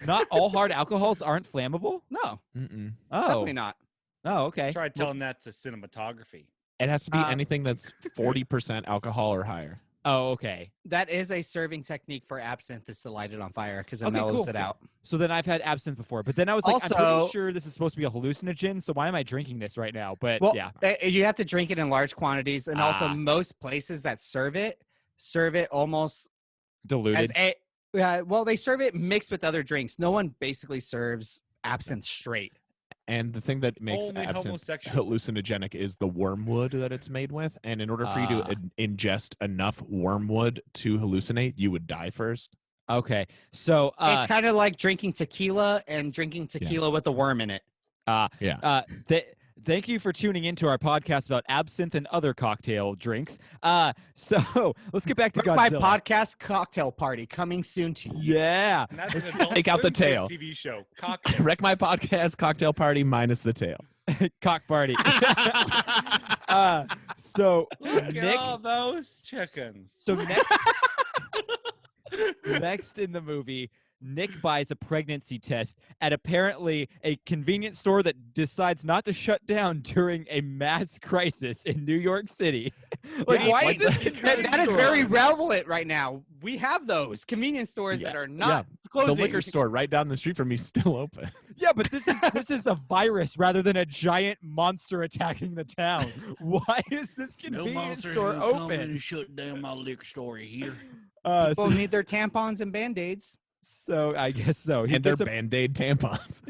Not all hard alcohols aren't flammable? No, Mm-mm. Oh, definitely not. oh, okay. Try telling that to cinematography. It has to be Uh, anything that's 40% alcohol or higher. Oh, okay. That is a serving technique for absinthe is to light it on fire because it Okay, mellows cool. it out. So then I've had absinthe before, but then I was like, I'm Also- pretty sure this is supposed to be a hallucinogen, so why am I drinking this right now? But Well, yeah. you have to drink it in large quantities, and also Ah. most places that serve it almost Diluted. as a. Well, they serve it mixed with other drinks. No one basically serves absinthe straight. And the thing that makes Only absinthe homosexual. hallucinogenic is the wormwood that it's made with. And in order for you to Ah. ingest enough wormwood to hallucinate, you would die first. Okay. So It's kind of like drinking tequila and drinking tequila with a worm in it. thank you for tuning into our podcast about absinthe and other cocktail drinks. So let's get back to Wreck My Godzilla. Podcast Cocktail Party coming soon to you. Yeah. And that's an adult Take out the swim tail. TV show. Cock. Wreck My Podcast cocktail party minus the tail. Cock party. So Look at Nick. all those chickens. So next in the movie, Nick buys a pregnancy test at apparently a convenience store that decides not to shut down during a mass crisis in New York City. Like, Yeah, why like is this that convenience is store? very relevant right now. We have those convenience stores that are not closing. The liquor store right down the street from me is still open. Yeah, but this is a virus rather than a giant monster attacking the town. Why is this convenience store open? shut down my liquor store here. People need their tampons and band-aids. So I guess so. He And they're gets a- Band-Aid tampons.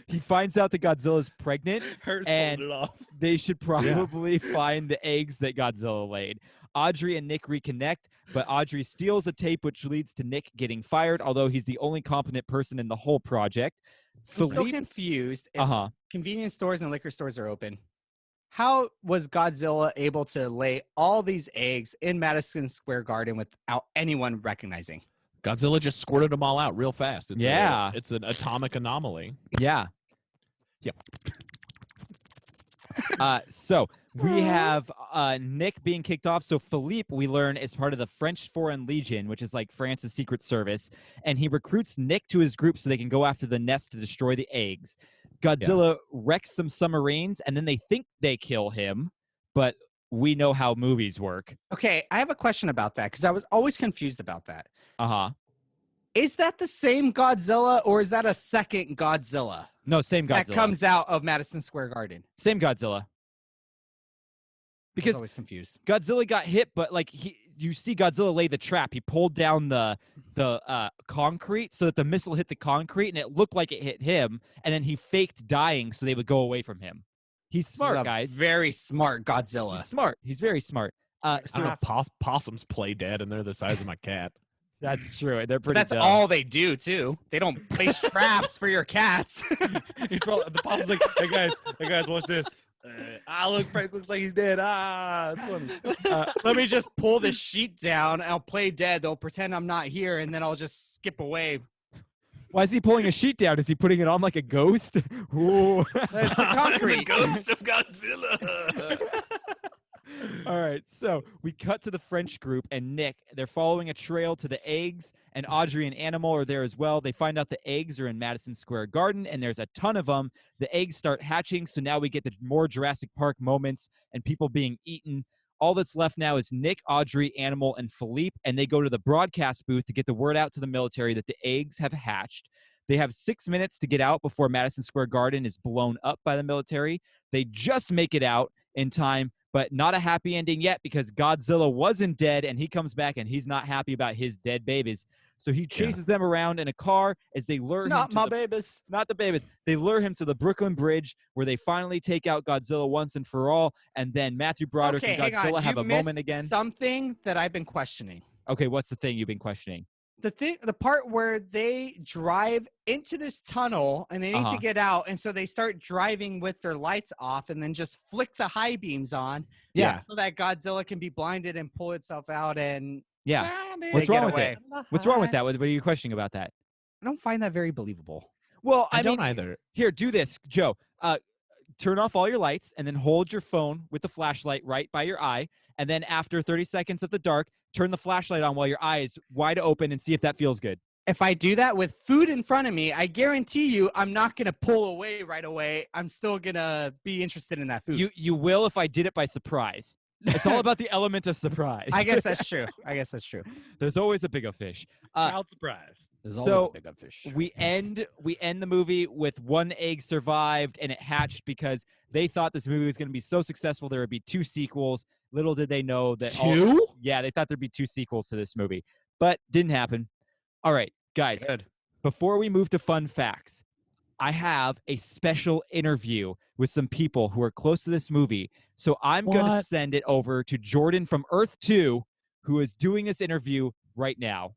he finds out that Godzilla's pregnant, Hers And- pulled it off. they should probably find the eggs that Godzilla laid. Audrey and Nick reconnect, but Audrey steals a tape which leads to Nick getting fired, although he's the only competent person in the whole project. I'm so Philippe, confused. If uh-huh. convenience stores and liquor stores are open, how was Godzilla able to lay all these eggs in Madison Square Garden without anyone recognizing? Godzilla just squirted them all out real fast. It's Yeah. it's an atomic anomaly. Yeah. Yep. So we have Nick being kicked off. So Philippe, we learn, is part of the French Foreign Legion, which is like France's secret service. And he recruits Nick to his group so they can go after the nest to destroy the eggs. Godzilla wrecks some submarines, and then they think they kill him, but we know how movies work. Okay, I have a question about that because I was always confused about that. Uh-huh. Is that the same Godzilla or is that a second Godzilla No, same Godzilla. that comes out of Madison Square Garden? Same Godzilla. I was Because always confused. Godzilla got hit, but like you see Godzilla lay the trap. He pulled down the concrete so that the missile hit the concrete, and it looked like it hit him. And then he faked dying so they would go away from him. He's This is smart, a guys. Very smart Godzilla. He's smart. He's very smart. I don't know. Possums play dead, and they're the size of my cat. That's true. They're pretty. That's dumb. all they do too. They don't place traps for your cats. He's probably the possum's like, hey guys, watch this. Look, Frank looks like he's dead. It's funny. Let me just pull the sheet down. I'll play dead. They'll pretend I'm not here, and then I'll just skip away. Why is he pulling a sheet down? Is he putting it on like a ghost? Ooh. It's the concrete. Ghost of Godzilla. All right, so we cut to the French group and Nick. They're following a trail to the eggs, and Audrey and Animal are there as well. They find out the eggs are in Madison Square Garden, and there's a ton of them. The eggs start hatching, so now we get the more Jurassic Park moments and people being eaten. All that's left now is Nick, Audrey, Animal, and Philippe, and they go to the broadcast booth to get the word out to the military that the eggs have hatched. They have 6 minutes to get out before Madison Square Garden is blown up by the military. They just make it out in time, but not a happy ending yet because Godzilla wasn't dead, and he comes back, and he's not happy about his dead babies. So he chases them around in a car as they lure him Not to my the babies. Not the babies. They lure him to the Brooklyn Bridge where they finally take out Godzilla once and for all. And then Matthew Broderick Okay, and hang Godzilla on. have You a moment missed again. something that I've been questioning. Okay, what's the thing you've been questioning? The part where they drive into this tunnel and they need to get out, and so they start driving with their lights off and then just flick the high beams on Yeah. so that Godzilla can be blinded and pull itself out and Yeah. they What's get wrong with away. it? What's wrong with that? What are you questioning about that? I don't find that very believable. Well, I don't mean, either. Here, do this, Joe. Turn off all your lights and then hold your phone with the flashlight right by your eye. And then after 30 seconds of the dark, turn the flashlight on while your eye is wide open and see if that feels good. If I do that with food in front of me, I guarantee you I'm not going to pull away right away. I'm still going to be interested in that food. You will if I did it by surprise. It's all about the element of surprise. I guess that's true. There's always a bigger fish. Child surprise. There's So, always a bigger fish. We end the movie with one egg survived and it hatched because they thought this movie was going to be so successful there would be 2 sequels. Little did they know that they thought there'd be 2 sequels to this movie, but didn't happen. All right, guys. Good. Before we move to fun facts, I have a special interview with some people who are close to this movie. So I'm going to send it over to Jordan from Earth 2, who is doing this interview right now.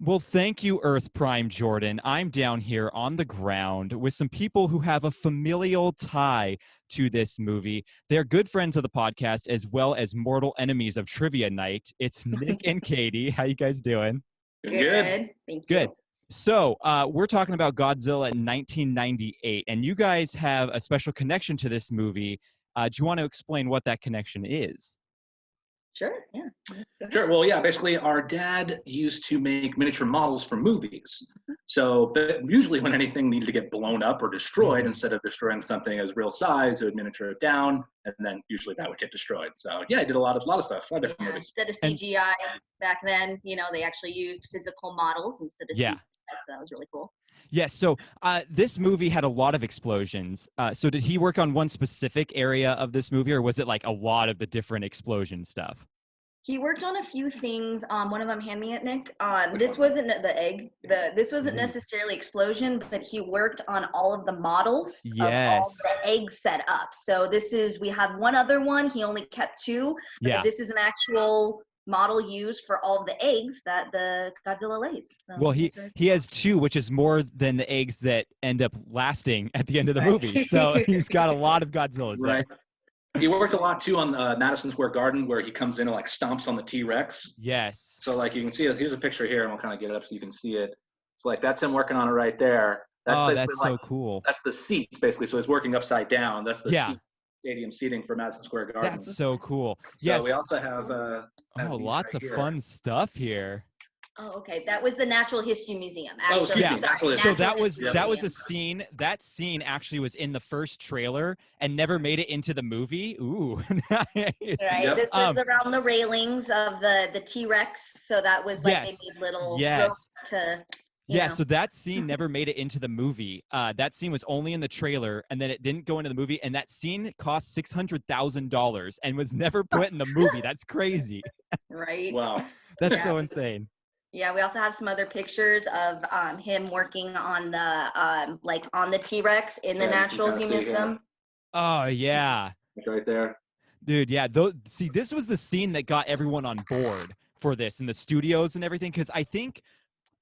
Well, thank you, Earth Prime Jordan. I'm down here on the ground with some people who have a familial tie to this movie. They're good friends of the podcast as well as mortal enemies of Trivia Night. It's Nick and Katie. How you guys doing? Good. Thank you. Good. So we're talking about Godzilla in 1998, and you guys have a special connection to this movie. Do you want to explain what that connection is? Sure, yeah. Sure. Well, yeah, basically our dad used to make miniature models for movies. So usually when anything needed to get blown up or destroyed, instead of destroying something as real size, it would miniature it down, and then usually that would get destroyed. So yeah, I did a lot of stuff, a lot of different movies. Instead of CGI back then, they actually used physical models instead of CGI, so that was really cool. Yeah, so this movie had a lot of explosions. So did he work on one specific area of this movie, or was it like a lot of the different explosion stuff? He worked on a few things. One of them, hand me it, Nick. This wasn't the egg. This wasn't necessarily explosion, but he worked on all of the models of all the eggs set up. So we have one other one. He only kept 2. But this is an actual model used for all of the eggs that the Godzilla lays. So well, he has 2, which is more than the eggs that end up lasting at the end of the movie. So he's got a lot of Godzillas there. He worked a lot too on Madison Square Garden, where he comes in and like stomps on the T-Rex. Yes. So like you can see it. Here's a picture here, and we'll kind of get it up so you can see it. So like that's him working on it right there. That's so cool. That's the seats basically. So he's working upside down. That's the stadium seating for Madison Square Garden. That's so cool. So we also have lots of fun stuff here. Oh, okay. That was the Natural History Museum. Actually. So that was a scene. That scene actually was in the first trailer and never made it into the movie. Ooh. Nice. Right. This is around the railings of the T-Rex. So that was like they made little ropes to. So that scene never made it into the movie. That scene was only in the trailer, and then it didn't go into the movie. And that scene cost $600,000 and was never put in the movie. That's crazy. Right. Wow. That's so insane. Yeah, we also have some other pictures of him working on the T-Rex in the Natural Museum. Oh yeah. Right there. Dude, yeah. This was the scene that got everyone on board for this in the studios and everything, because I think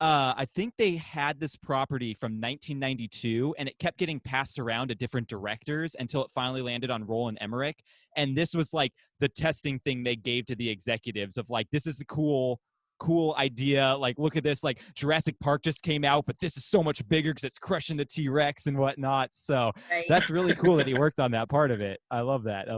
they had this property from 1992, and it kept getting passed around to different directors until it finally landed on Roland Emmerich. And this was like the testing thing they gave to the executives of like, this is a cool idea. Like, look at this. Like, Jurassic Park just came out, but this is so much bigger because it's crushing the T-Rex and whatnot. So that's really cool that he worked on that part of it. I love that.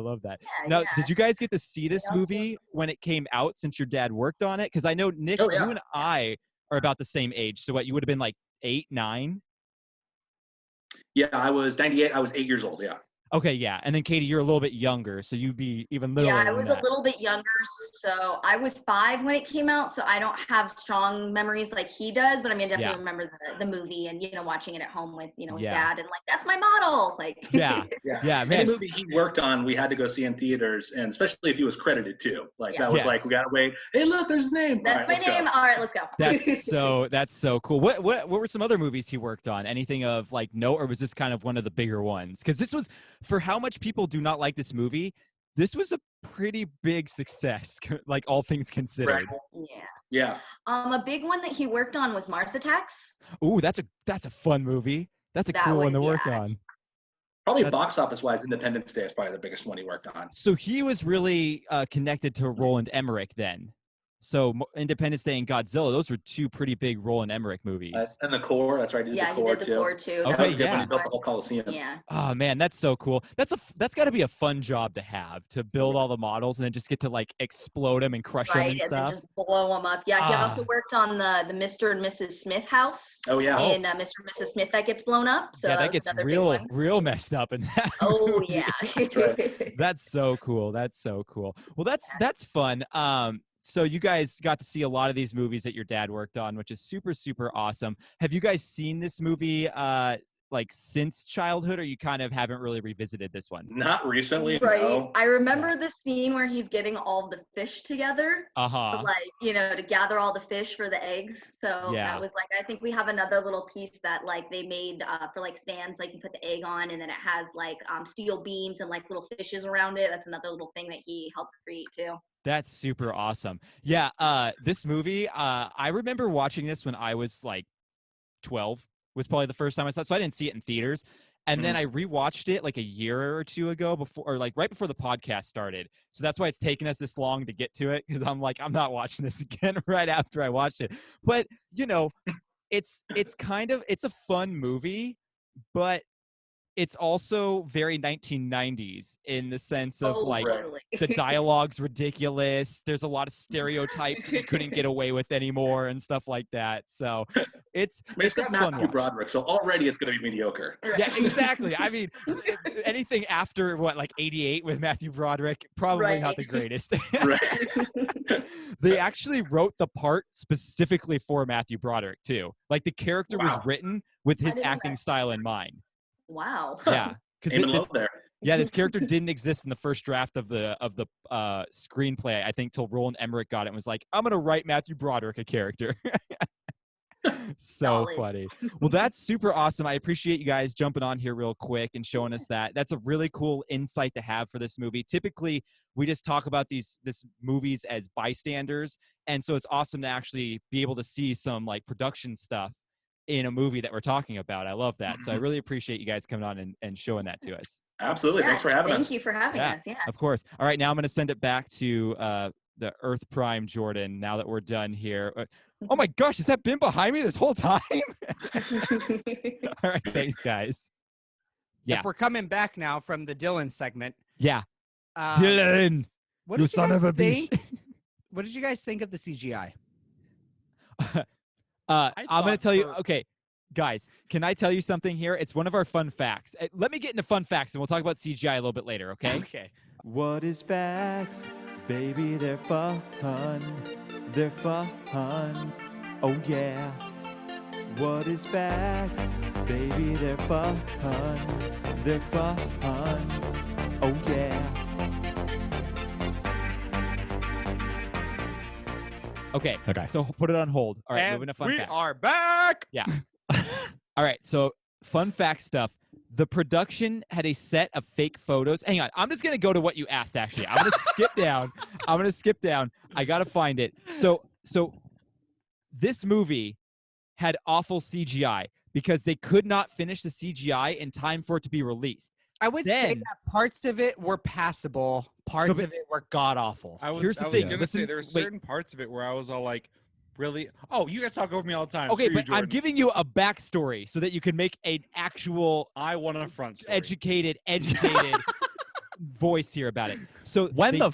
Now, did you guys get to see this movie when it came out, since your dad worked on it? Because I know, Nick, you and I are about the same age. So what, you would have been like 8, 9? Yeah, I was 98. I was 8 years old. Yeah. Okay, yeah. And then Katie, you're a little bit younger, so you'd be even littler. Yeah, I than was that. a little bit younger, so I was 5 when it came out, so I don't have strong memories like he does, but I mean, I definitely remember the movie and, watching it at home with, with dad and like, that's my model. Like, yeah, man. Any movie he worked on, we had to go see in theaters, and especially if he was credited too. Like that was like, we gotta wait. Hey, look, there's his name. That's my name. All right, let's go. That's so cool. What were some other movies he worked on? Anything of like note, or was this kind of one of the bigger ones? Because this was, for how much people do not like this movie, this was a pretty big success, like all things considered. Right. Yeah. A big one that he worked on was Mars Attacks. Ooh, that's a fun movie. That's a cool one to work on. Probably box office wise, Independence Day is probably the biggest one he worked on. So he was really connected to Roland Emmerich then. So Independence Day and Godzilla, those were 2 pretty big Roland Emmerich movies. And the Core, that's right. He did the Core too. Okay, He built the whole Coliseum. Yeah. Oh man, that's so cool. That's got to be a fun job to have, to build all the models and then just get to like explode them and crush them and stuff. Then just blow them up. Yeah, he also worked on the Mr. and Mrs. Smith house. Oh yeah. And Mr. and Mrs. Smith that gets blown up. So that gets real messed up in that. Oh yeah. That's so cool. That's so cool. Well, that's fun. So you guys got to see a lot of these movies that your dad worked on, which is super, super awesome. Have you guys seen this movie like since childhood, or you kind of haven't really revisited this one? Not recently, right. No. I remember the scene where he's getting all the fish together. Like, to gather all the fish for the eggs. So that was like, I think we have another little piece that like they made for like stands, like you put the egg on, and then it has like steel beams and like little fishes around it. That's another little thing that he helped create too. That's super awesome. Yeah, this movie, I remember watching this when I was like 12, was probably the first time I saw it. So I didn't see it in theaters. And then I rewatched it like a year or 2 ago right before the podcast started. So that's why it's taken us this long to get to it, because I'm like, I'm not watching this again right after I watched it. But, it's a fun movie, but it's also very 1990s in the sense of the dialogue's ridiculous. There's a lot of stereotypes that you couldn't get away with anymore and stuff like that. So it's got Matthew Broderick, so already it's going to be mediocre. Yeah, exactly. I mean, anything after 88 with Matthew Broderick, probably not the greatest. They actually wrote the part specifically for Matthew Broderick too. Like the character was written with his acting style in mind. Wow. Yeah, because there. Yeah, this character didn't exist in the first draft of the screenplay. I think till Roland Emmerich got it and was like, "I'm gonna write Matthew Broderick a character." So funny. Well, that's super awesome. I appreciate you guys jumping on here real quick and showing us that. That's a really cool insight to have for this movie. Typically, we just talk about this movies as bystanders, and so it's awesome to actually be able to see some like production stuff in a movie that we're talking about. I love that. So I really appreciate you guys coming on and showing that to us. Absolutely. Thanks for having us. Thank you for having us. Yeah. Of course. All right. Now I'm going to send it back to the Earth Prime Jordan now that we're done here. Oh my gosh, has that been behind me this whole time? All right. Thanks, guys. Yeah. If we're coming back now from the Dylan segment. Yeah. Dylan, you son of a bitch. What did you guys think of the CGI? I'm going to tell you, okay, guys, can I tell you something here? It's one of our fun facts. Let me get into fun facts, and we'll talk about CGI a little bit later, okay? Okay. What is facts? Baby, they're fun. They're fun. Oh, yeah. What is facts? Baby, they're fun. They're fun. Oh, yeah. Okay. So put it on hold. All right, and moving to fun facts. We are back. Yeah. All right, so fun fact stuff. The production had a set of fake photos. Hang on. I'm just going to go to what you asked, actually. I'm going to skip down. I got to find it. So this movie had awful CGI because they could not finish the CGI in time for it to be released. I would say that parts of it were passable. Parts of it were god-awful. Here's the thing. Going to say there were certain parts of it where I was all like, really? Oh, you guys talk over me all the time. Okay, Screw but you, I'm giving you a backstory so that you can make an actual I want a front story. educated voice here about it. So when the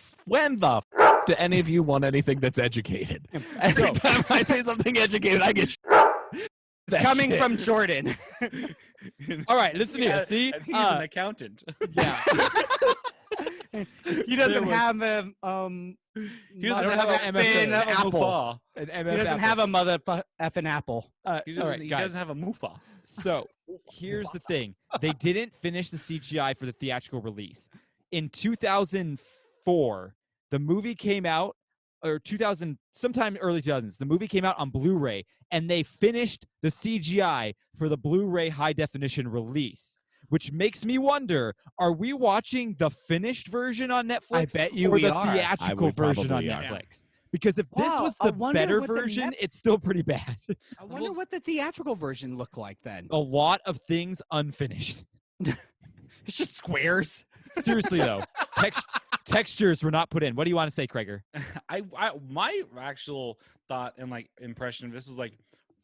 do any of you want anything that's educated? Every time I say something educated, I get that coming shit. from Jordan. All right, listen here. See, And he's an accountant. yeah, He doesn't There was- have a He doesn't have mother an effing apple. Mufa. an He MF doesn't apple. have a mother effing apple. He all doesn't, right, he guys. doesn't have a Mufa. So here's the thing: they didn't finish the CGI for the theatrical release. In 2004, the movie came out, or 2000, sometime early 2000s. The movie came out on Blu-ray, and they finished the CGI for the Blu-ray high definition release. Which makes me wonder: are we watching the finished version on Netflix? bet you or we the are. theatrical would version on probably are. Netflix? Because if this Wow, was I the wonder better what the version, Net- it's still pretty bad. I wonder what the theatrical version looked like then. A lot of things unfinished. It's just squares. Seriously though, textures were not put in. What do you want to say, Krager? My actual thought and like impression of this was like,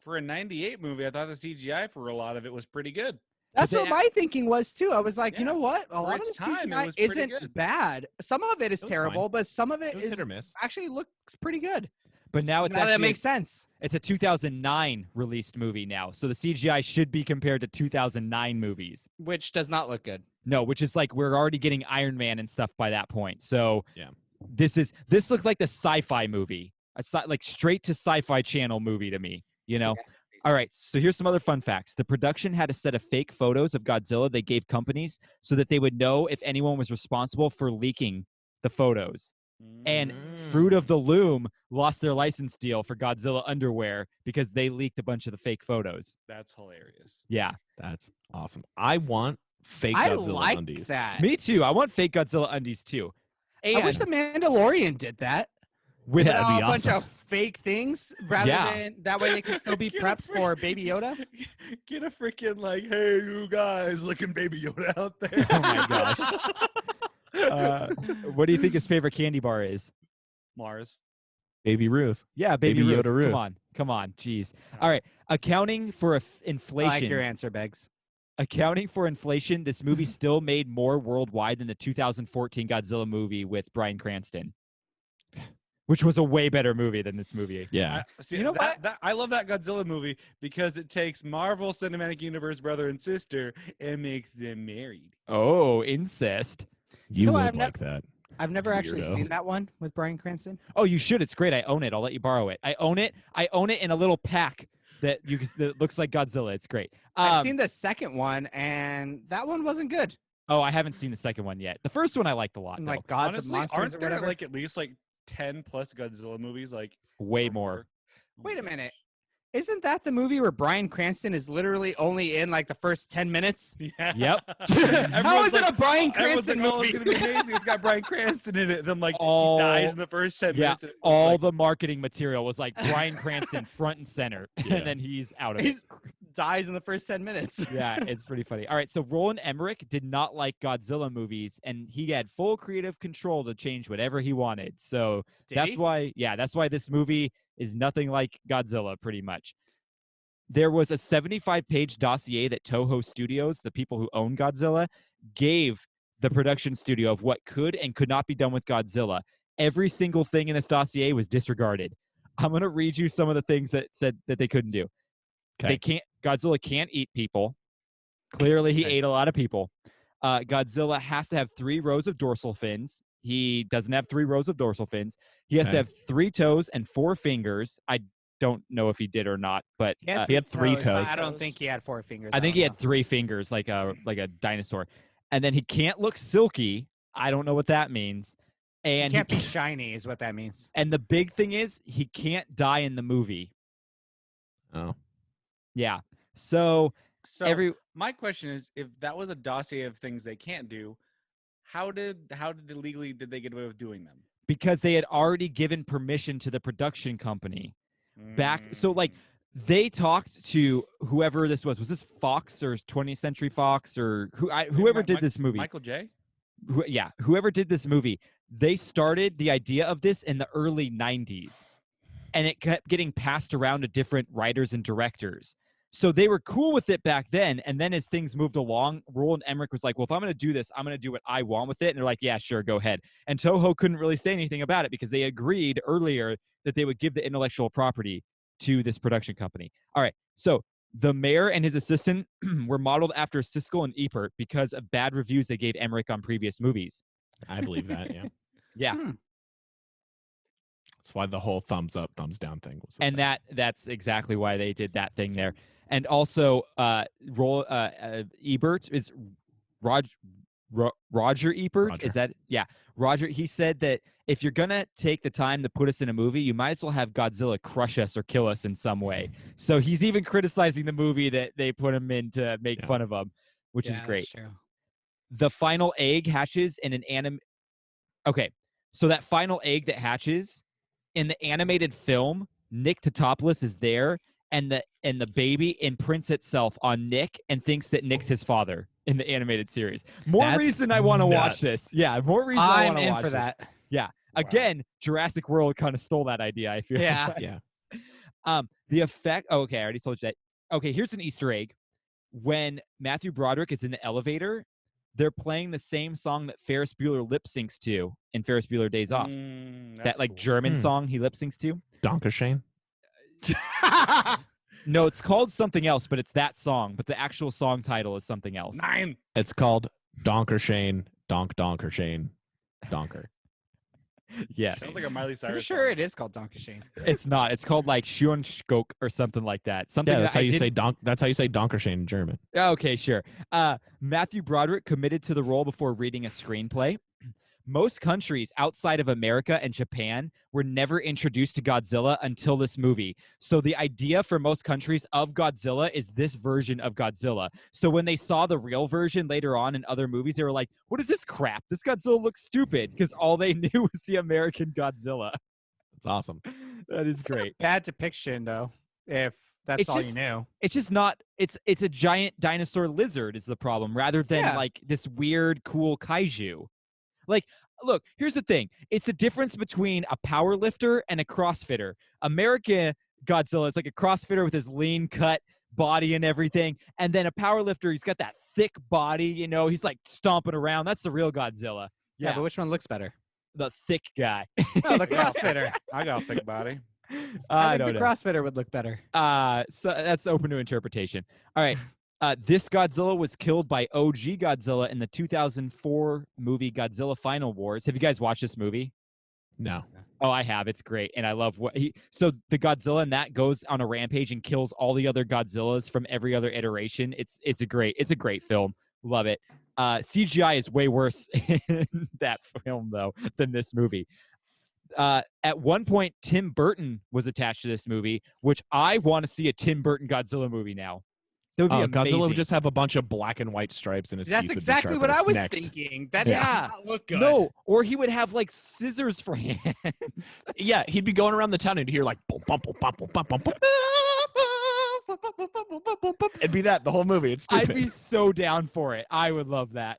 for a '98 movie, I thought the CGI for a lot of it was pretty good. That's they what my thinking was too. I was like, you Yeah. know what? A For lot of its the time, it CGI was pretty isn't good. bad. Some of it is was terrible, fine. but some of it It was is hit or miss. actually looks pretty good. But now it's Now that actually makes sense. it's a 2009 released movie now, so the CGI should be compared to 2009 movies. Which does not look good. No, which is like we're already getting Iron Man and stuff by that point. So Yeah. this looks like the sci-fi movie, like straight to Sci-Fi Channel movie to me. You know. All right, so here's some other fun facts. The production had a set of fake photos of Godzilla they gave companies so that they would know if anyone was responsible for leaking the photos. And Fruit of the Loom lost their license deal for Godzilla underwear because they leaked a bunch of the fake photos. That's hilarious. Yeah, That's awesome. I want fake I Godzilla like undies. that. me too. I want fake Godzilla undies too. And I wish the Mandalorian did that. with Yeah, that'd be a bunch awesome. of fake things rather Yeah. than that way they can still be Get a prepped for Baby Yoda. Get a freaking like, hey, you guys, looking Baby Yoda out there. Oh my gosh. What do you think his favorite candy bar is? Mars. Baby Ruth. Yeah, Baby Baby Ruth. Yoda Ruth. Come on, jeez. All right, accounting for I inflation. like your answer, Beggs. Accounting for inflation, this movie still made more worldwide than the 2014 Godzilla movie with Bryan Cranston, which was a way better movie than this movie. Yeah. See, You know what? I love that Godzilla movie because it takes Marvel Cinematic Universe brother and sister and makes them married. Oh, incest. You know what, would I've like that. I've never actually Weirdo. seen that one with Bryan Cranston. Oh, you should. It's great. I own it. I'll let you borrow it. I own it. I own it in a little pack that that looks like Godzilla. It's great. I've seen the second one, and that one wasn't good. Oh, I haven't seen the second one yet. The first one I liked a lot. And though. like Gods Honestly, of Monsters aren't or there whatever. like at least like 10 plus Godzilla movies? Like Way or more. Oh Wait my a gosh. minute. Isn't that the movie where Bryan Cranston is literally only in like the first 10 minutes? Yeah. Yep. How is it a Bryan Everyone's Cranston like, oh, movie? it's gonna be amazing. It's got Bryan Cranston in it. Then like All- he dies in the first 10 Yeah, minutes. and it's all like, the marketing material was like Bryan Cranston front and center, Yeah. and then he's out of it. He dies in the first 10 minutes. Yeah, it's pretty funny. All right, so Roland Emmerich did not like Godzilla movies, and he had full creative control to change whatever he wanted. So Did that's he? why this movie is nothing like Godzilla, pretty much. There was a 75-page dossier that Toho Studios, the people who own Godzilla, gave the production studio of what could and could not be done with Godzilla. Every single thing in this dossier was disregarded. I'm going to read you some of the things that said that they couldn't do. Okay. Godzilla can't eat people. Clearly, he Okay. ate a lot of people. Godzilla has to have 3 rows of dorsal fins. He doesn't have 3 rows of dorsal fins. He has to Okay. have 3 toes and 4 fingers. I don't know if he did or not, but He had, He had 3 but toes. I don't think he had 4 fingers. I think don't he had know. 3 fingers, like a dinosaur. And then he can't look silky. I don't know what that means. And He can't be shiny, is what that means. and the big thing is he can't die in the movie. Oh. Yeah. So so my question is, if that was a dossier of things they can't do, how did legally did they get away with doing them? because they had already given permission to the production company back. So like Mm. they talked to whoever this was. Was this Fox or 20th Century Fox or whoever did this movie? Michael J. Whoever did this movie, they started the idea of this in the early 90s, and it kept getting passed around to different writers and directors. So they were cool with it back then, and then as things moved along, Roland Emmerich was like, well, if I'm going to do this, I'm going to do what I want with it. And they're like, yeah, sure, go ahead. And Toho couldn't really say anything about it because they agreed earlier that they would give the intellectual property to this production company. All right, so The mayor and his assistant were modeled after Siskel and Ebert because of bad reviews they gave Emmerich on previous movies. I believe that. Yeah. Yeah. That's why the whole thumbs up, thumbs down thing was. And that's exactly why they did that thing there. And also, Ebert is Roger Ebert. Roger. Is that Roger? He said that if you're gonna take the time to put us in a movie, you might as well have Godzilla crush us or kill us in some way. So he's even criticizing the movie that they put him in to make fun of him, which is great. That's true. The final egg hatches in an Okay, so that final egg that hatches in the animated film, Nick Totopoulos is there, and the baby imprints itself on Nick and thinks that Nick's his father in the animated series. More reason I want to watch this. Yeah, more reason I want to watch I'm in for that. Yeah. Again, Jurassic World kind of stole that idea, I feel. Yeah. Yeah. The effect. Oh, okay, I already told you that. Okay, here's an Easter egg. When Matthew Broderick is in the elevator, they're playing the same song that Ferris Bueller lip syncs to in Ferris Bueller Days Off. That like cool. German song he lip syncs to. Donkershane? No, it's called something else, but it's that song. But the actual song title is something else. 9. It's called Donkershane, Donkershane, Donker. Yes. Sounds like a Miley Cyrus. I'm sure it is called Donkey Shane. It's not. It's called like Schönskok or something like that. Something. Yeah, that's that how you say That's how you say Donkershane in German. Okay, sure. Matthew Broderick committed to the role before reading a screenplay. Most countries outside of America and Japan were never introduced to Godzilla until this movie. So the idea for most countries of Godzilla is this version of Godzilla. So when they saw the real version later on in other movies, they were like, what is this crap? This Godzilla looks stupid, because all they knew was the American Godzilla. That's awesome. That is great. Bad depiction, though, if that's all you knew. It's just not, it's a giant dinosaur lizard is the problem, rather than like this weird, cool kaiju. Like, look, here's the thing. It's the difference between a power lifter and a CrossFitter. American Godzilla is like a CrossFitter with his lean cut body and everything. And then a power lifter, he's got that thick body, you know, he's like stomping around. That's the real Godzilla. Yeah, but which one looks better? The thick guy. No, the CrossFitter. I got a thick body. I think the CrossFitter would look better. So that's open to interpretation. All right. This Godzilla was killed by OG Godzilla in the 2004 movie Godzilla Final Wars. Have you guys watched this movie? No. Oh, I have. It's great. And I love so the Godzilla in that goes on a rampage and kills all the other Godzillas from every other iteration. It's a great film. Love it. CGI is way worse in that film though than this movie. At one point, Tim Burton was attached to this movie, which I want to see a Tim Burton Godzilla movie now. That would be amazing. Godzilla would just have a bunch of black and white stripes in his teeth. That's exactly what I was thinking. That does not look good. No, or he would have like scissors for hands. Yeah, he'd be going around the town and he'd hear like boom, boom, boom, boom, boom, boom, boom, boom. It'd be that the whole movie. It's stupid. I'd be so down for it. I would love that.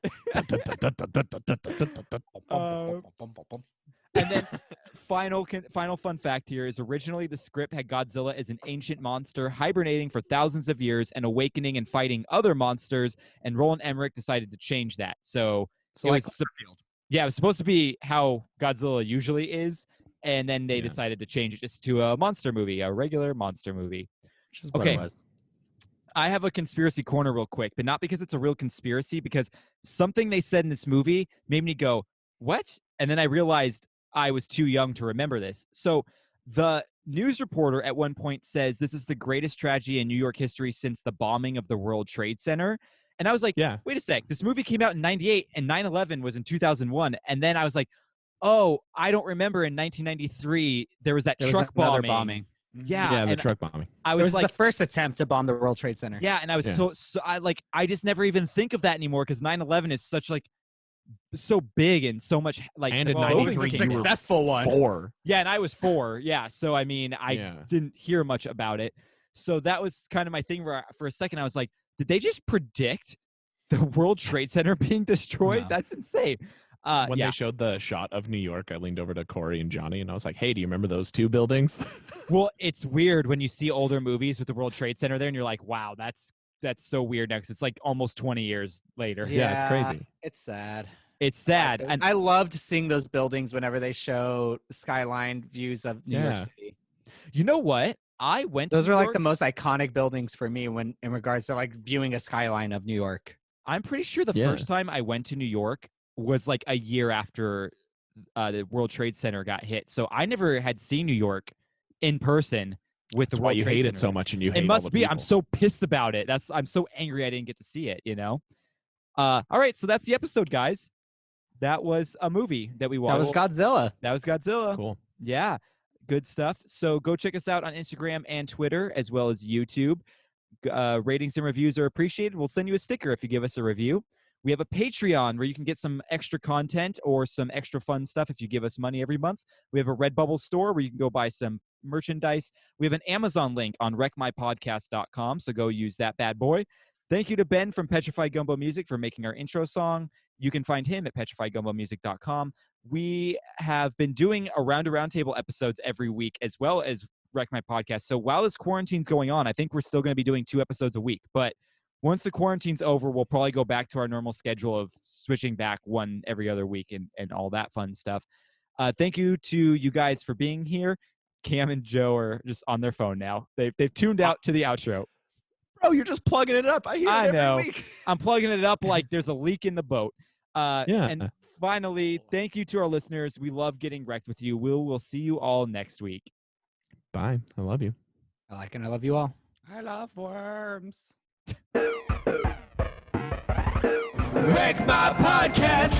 And then final fun fact here is originally the script had Godzilla as an ancient monster hibernating for thousands of years and awakening and fighting other monsters, and Roland Emmerich decided to change that. So it was supposed to be how Godzilla usually is, and then they decided to change it just to a monster movie, a regular monster movie. Which is what it was. I have a conspiracy corner real quick, but not because it's a real conspiracy, because something they said in this movie made me go, what? And then I realized I was too young to remember this. So the news reporter at one point says this is the greatest tragedy in New York history since the bombing of the World Trade Center. And I was like, wait a sec. This movie came out in 98 and 9/11 was in 2001. And then I was like, oh, I don't remember in 1993 there was that truck bombing. Yeah, the truck bombing. It was like the first attempt to bomb the World Trade Center. Yeah, and I was so I just never even think of that anymore because 9/11 is such like so big and so much like and in it was a successful one. 4. Yeah, and I was 4. Yeah, so I mean, I didn't hear much about it. So that was kind of my thing. For a second, I was like, did they just predict the World Trade Center being destroyed? No. That's insane. When they showed the shot of New York, I leaned over to Corey and Johnny, and I was like, hey, do you remember those 2 buildings? Well, it's weird when you see older movies with the World Trade Center there, and you're like, wow, that's so weird now because it's like almost 20 years later. Yeah, it's crazy. It's sad. It's sad. And I loved seeing those buildings whenever they show skyline views of New York City. You know what? I went Those to were New like York. the most iconic buildings for me when in regards to like viewing a skyline of New York. I'm pretty sure the Yeah. first time I went to New York was like a year after the World Trade Center got hit. So I never had seen New York in person with That's the why World you Trade hate Center. it so much, and you hate It all must the be. I'm people. so pissed about it. I'm so angry I didn't get to see it. All right, so that's the episode, guys. That was a movie that we watched. That was Godzilla. That was Godzilla. Cool. Yeah, good stuff. So go check us out on Instagram and Twitter, as well as YouTube. Ratings and reviews are appreciated. We'll send you a sticker if you give us a review. We have a Patreon where you can get some extra content or some extra fun stuff if you give us money every month. We have a Redbubble store where you can go buy some merchandise. We have an Amazon link on wreckmypodcast.com, so go use that bad boy. Thank you to Ben from Petrified Gumbo Music for making our intro song. You can find him at petrifiedgumbomusic.com. We have been doing a roundtable episodes every week, as well as Wreck My Podcast. So while this quarantine's going on, I think we're still going to be doing 2 episodes a week. But once the quarantine's over, we'll probably go back to our normal schedule of switching back one every other week and all that fun stuff. Thank you to you guys for being here. Cam and Joe are just on their phone now. They've tuned out to the outro. Bro, you're just plugging it up. I hear it every know. week. I'm plugging it up like there's a leak in the boat. Yeah. And finally, thank you to our listeners. We love getting wrecked with you. We'll see you all next week. Bye. I love you. I like and I love you all. I love worms. Wreck My Podcast.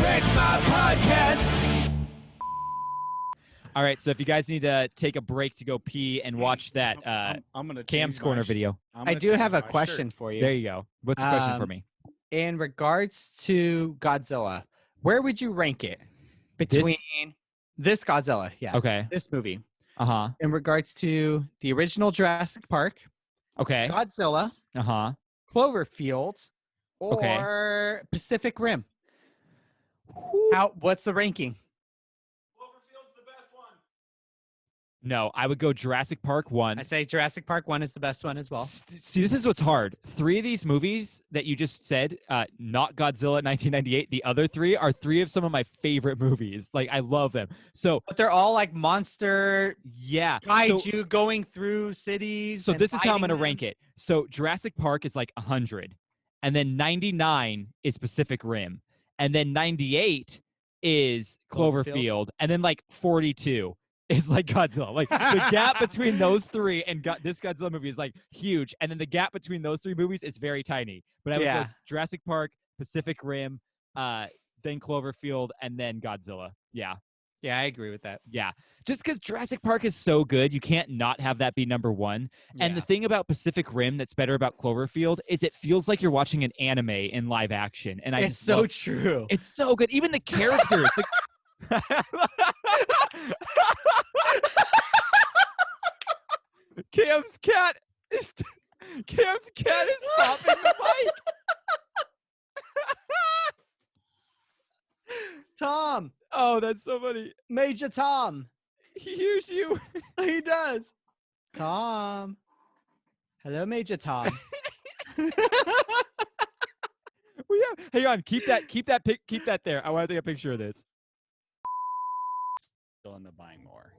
Wreck My Podcast. All right, so if you guys need to take a break to go pee and watch that I'm gonna Cam's change Corner my sh- video. I'm I gonna do change have a my question shirt. for you. There you go. What's the question for Um, me? In regards to Godzilla, where would you rank it between this Godzilla? Yeah. Okay. This movie. Uh-huh. In regards to the original Jurassic Park, Okay. Godzilla, Uh-huh. Cloverfield, Okay. or Pacific Rim? What's the ranking? No, I would go Jurassic Park 1. I say Jurassic Park 1 is the best one as well. See, this is what's hard. 3 of these movies that you just said, not Godzilla 1998, the other 3 are 3 of some of my favorite movies. Like, I love them. So, But they're all like monster yeah. kaiju going through cities. So and this is how I'm going to fighting rank it. So Jurassic Park is like 100. And then 99 is Pacific Rim. And then 98 is Cloverfield. And then like 42 is like Godzilla. Like the gap between those 3 and this Godzilla movie is like huge. And then the gap between those 3 movies is very tiny. But I would go Jurassic Park, Pacific Rim, then Cloverfield, and then Godzilla. Yeah. Yeah, I agree with that. Yeah. Just because Jurassic Park is so good, you can't not have that be number 1. And the thing about Pacific Rim that's better about Cloverfield is it feels like you're watching an anime in live action. And It's so true. It's so good. Even the characters. Cam's cat is popping the mic. Tom. Oh, that's so funny. Major Tom. He hears you. He does. Tom. Hello, Major Tom. Hang on. Keep that there. I want to take a picture of this. Still end up buying more.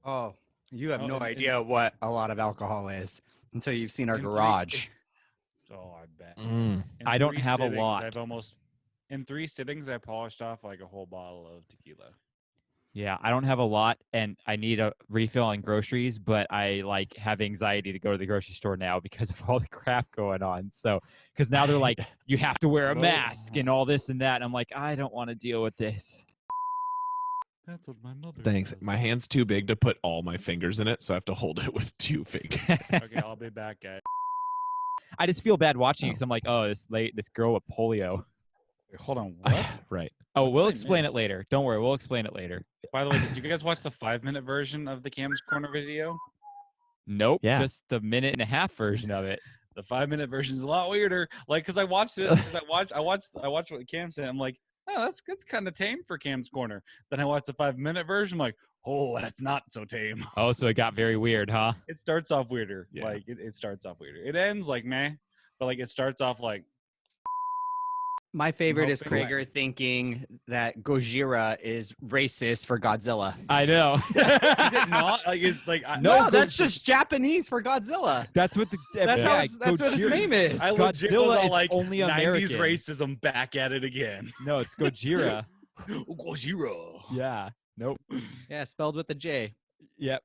Oh, you have no and- idea what a lot of alcohol is until you've seen our In three- garage. Oh, I bet. Mm. In I don't 3 have a sittings, lot. In 3 sittings, I polished off like a whole bottle of tequila. Yeah, I don't have a lot, and I need a refill on groceries, but I have anxiety to go to the grocery store now because of all the crap going on. So, because now they're like, you have to wear a mask and all this and that. And I'm like, I don't want to deal with this. That's what my mother Thanks. says. My hand's too big to put all my fingers in it, so I have to hold it with 2 fingers. Okay, I'll be back, guys. I just feel bad watching it because I'm like, oh, this girl with polio. Wait, hold on, what? Right. Oh, we'll I explain it miss? later. Don't worry, we'll explain it later. By the way, did you guys watch the 5-minute version of the Cam's Corner video? Nope, Yeah. just the 1.5-minute version of it. The 5-minute version is a lot weirder. Like, cause I watched it. Cause I watched what Cam said. I'm like, oh, that's kind of tame for Cam's Corner. Then I watched the 5-minute version. I'm like, oh, that's not so tame. Oh, so it got very weird, huh? It starts off weirder. Yeah. Like it starts off weirder. It ends like meh, but like it starts off like. My favorite is hoping, like- Krieger thinking that Gojira is racist for Godzilla. I know. Is it not? Like it's like No, that's just Japanese for Godzilla. That's what the That's yeah, that's what his Gojira- name is. I legit was Godzilla all is like only 90s American. racism back at it again. No, it's Gojira. Gojira. Yeah. Nope. Yeah, spelled with a J. Yep.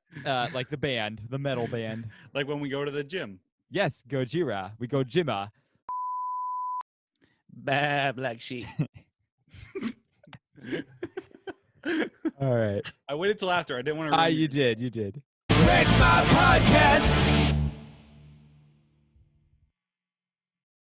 Like the band, the metal band. Like when we go to the gym. Yes, Gojira. We go Jima. Bad black sheep. All right. I waited till after. I didn't want to. You did. Wreck my podcast.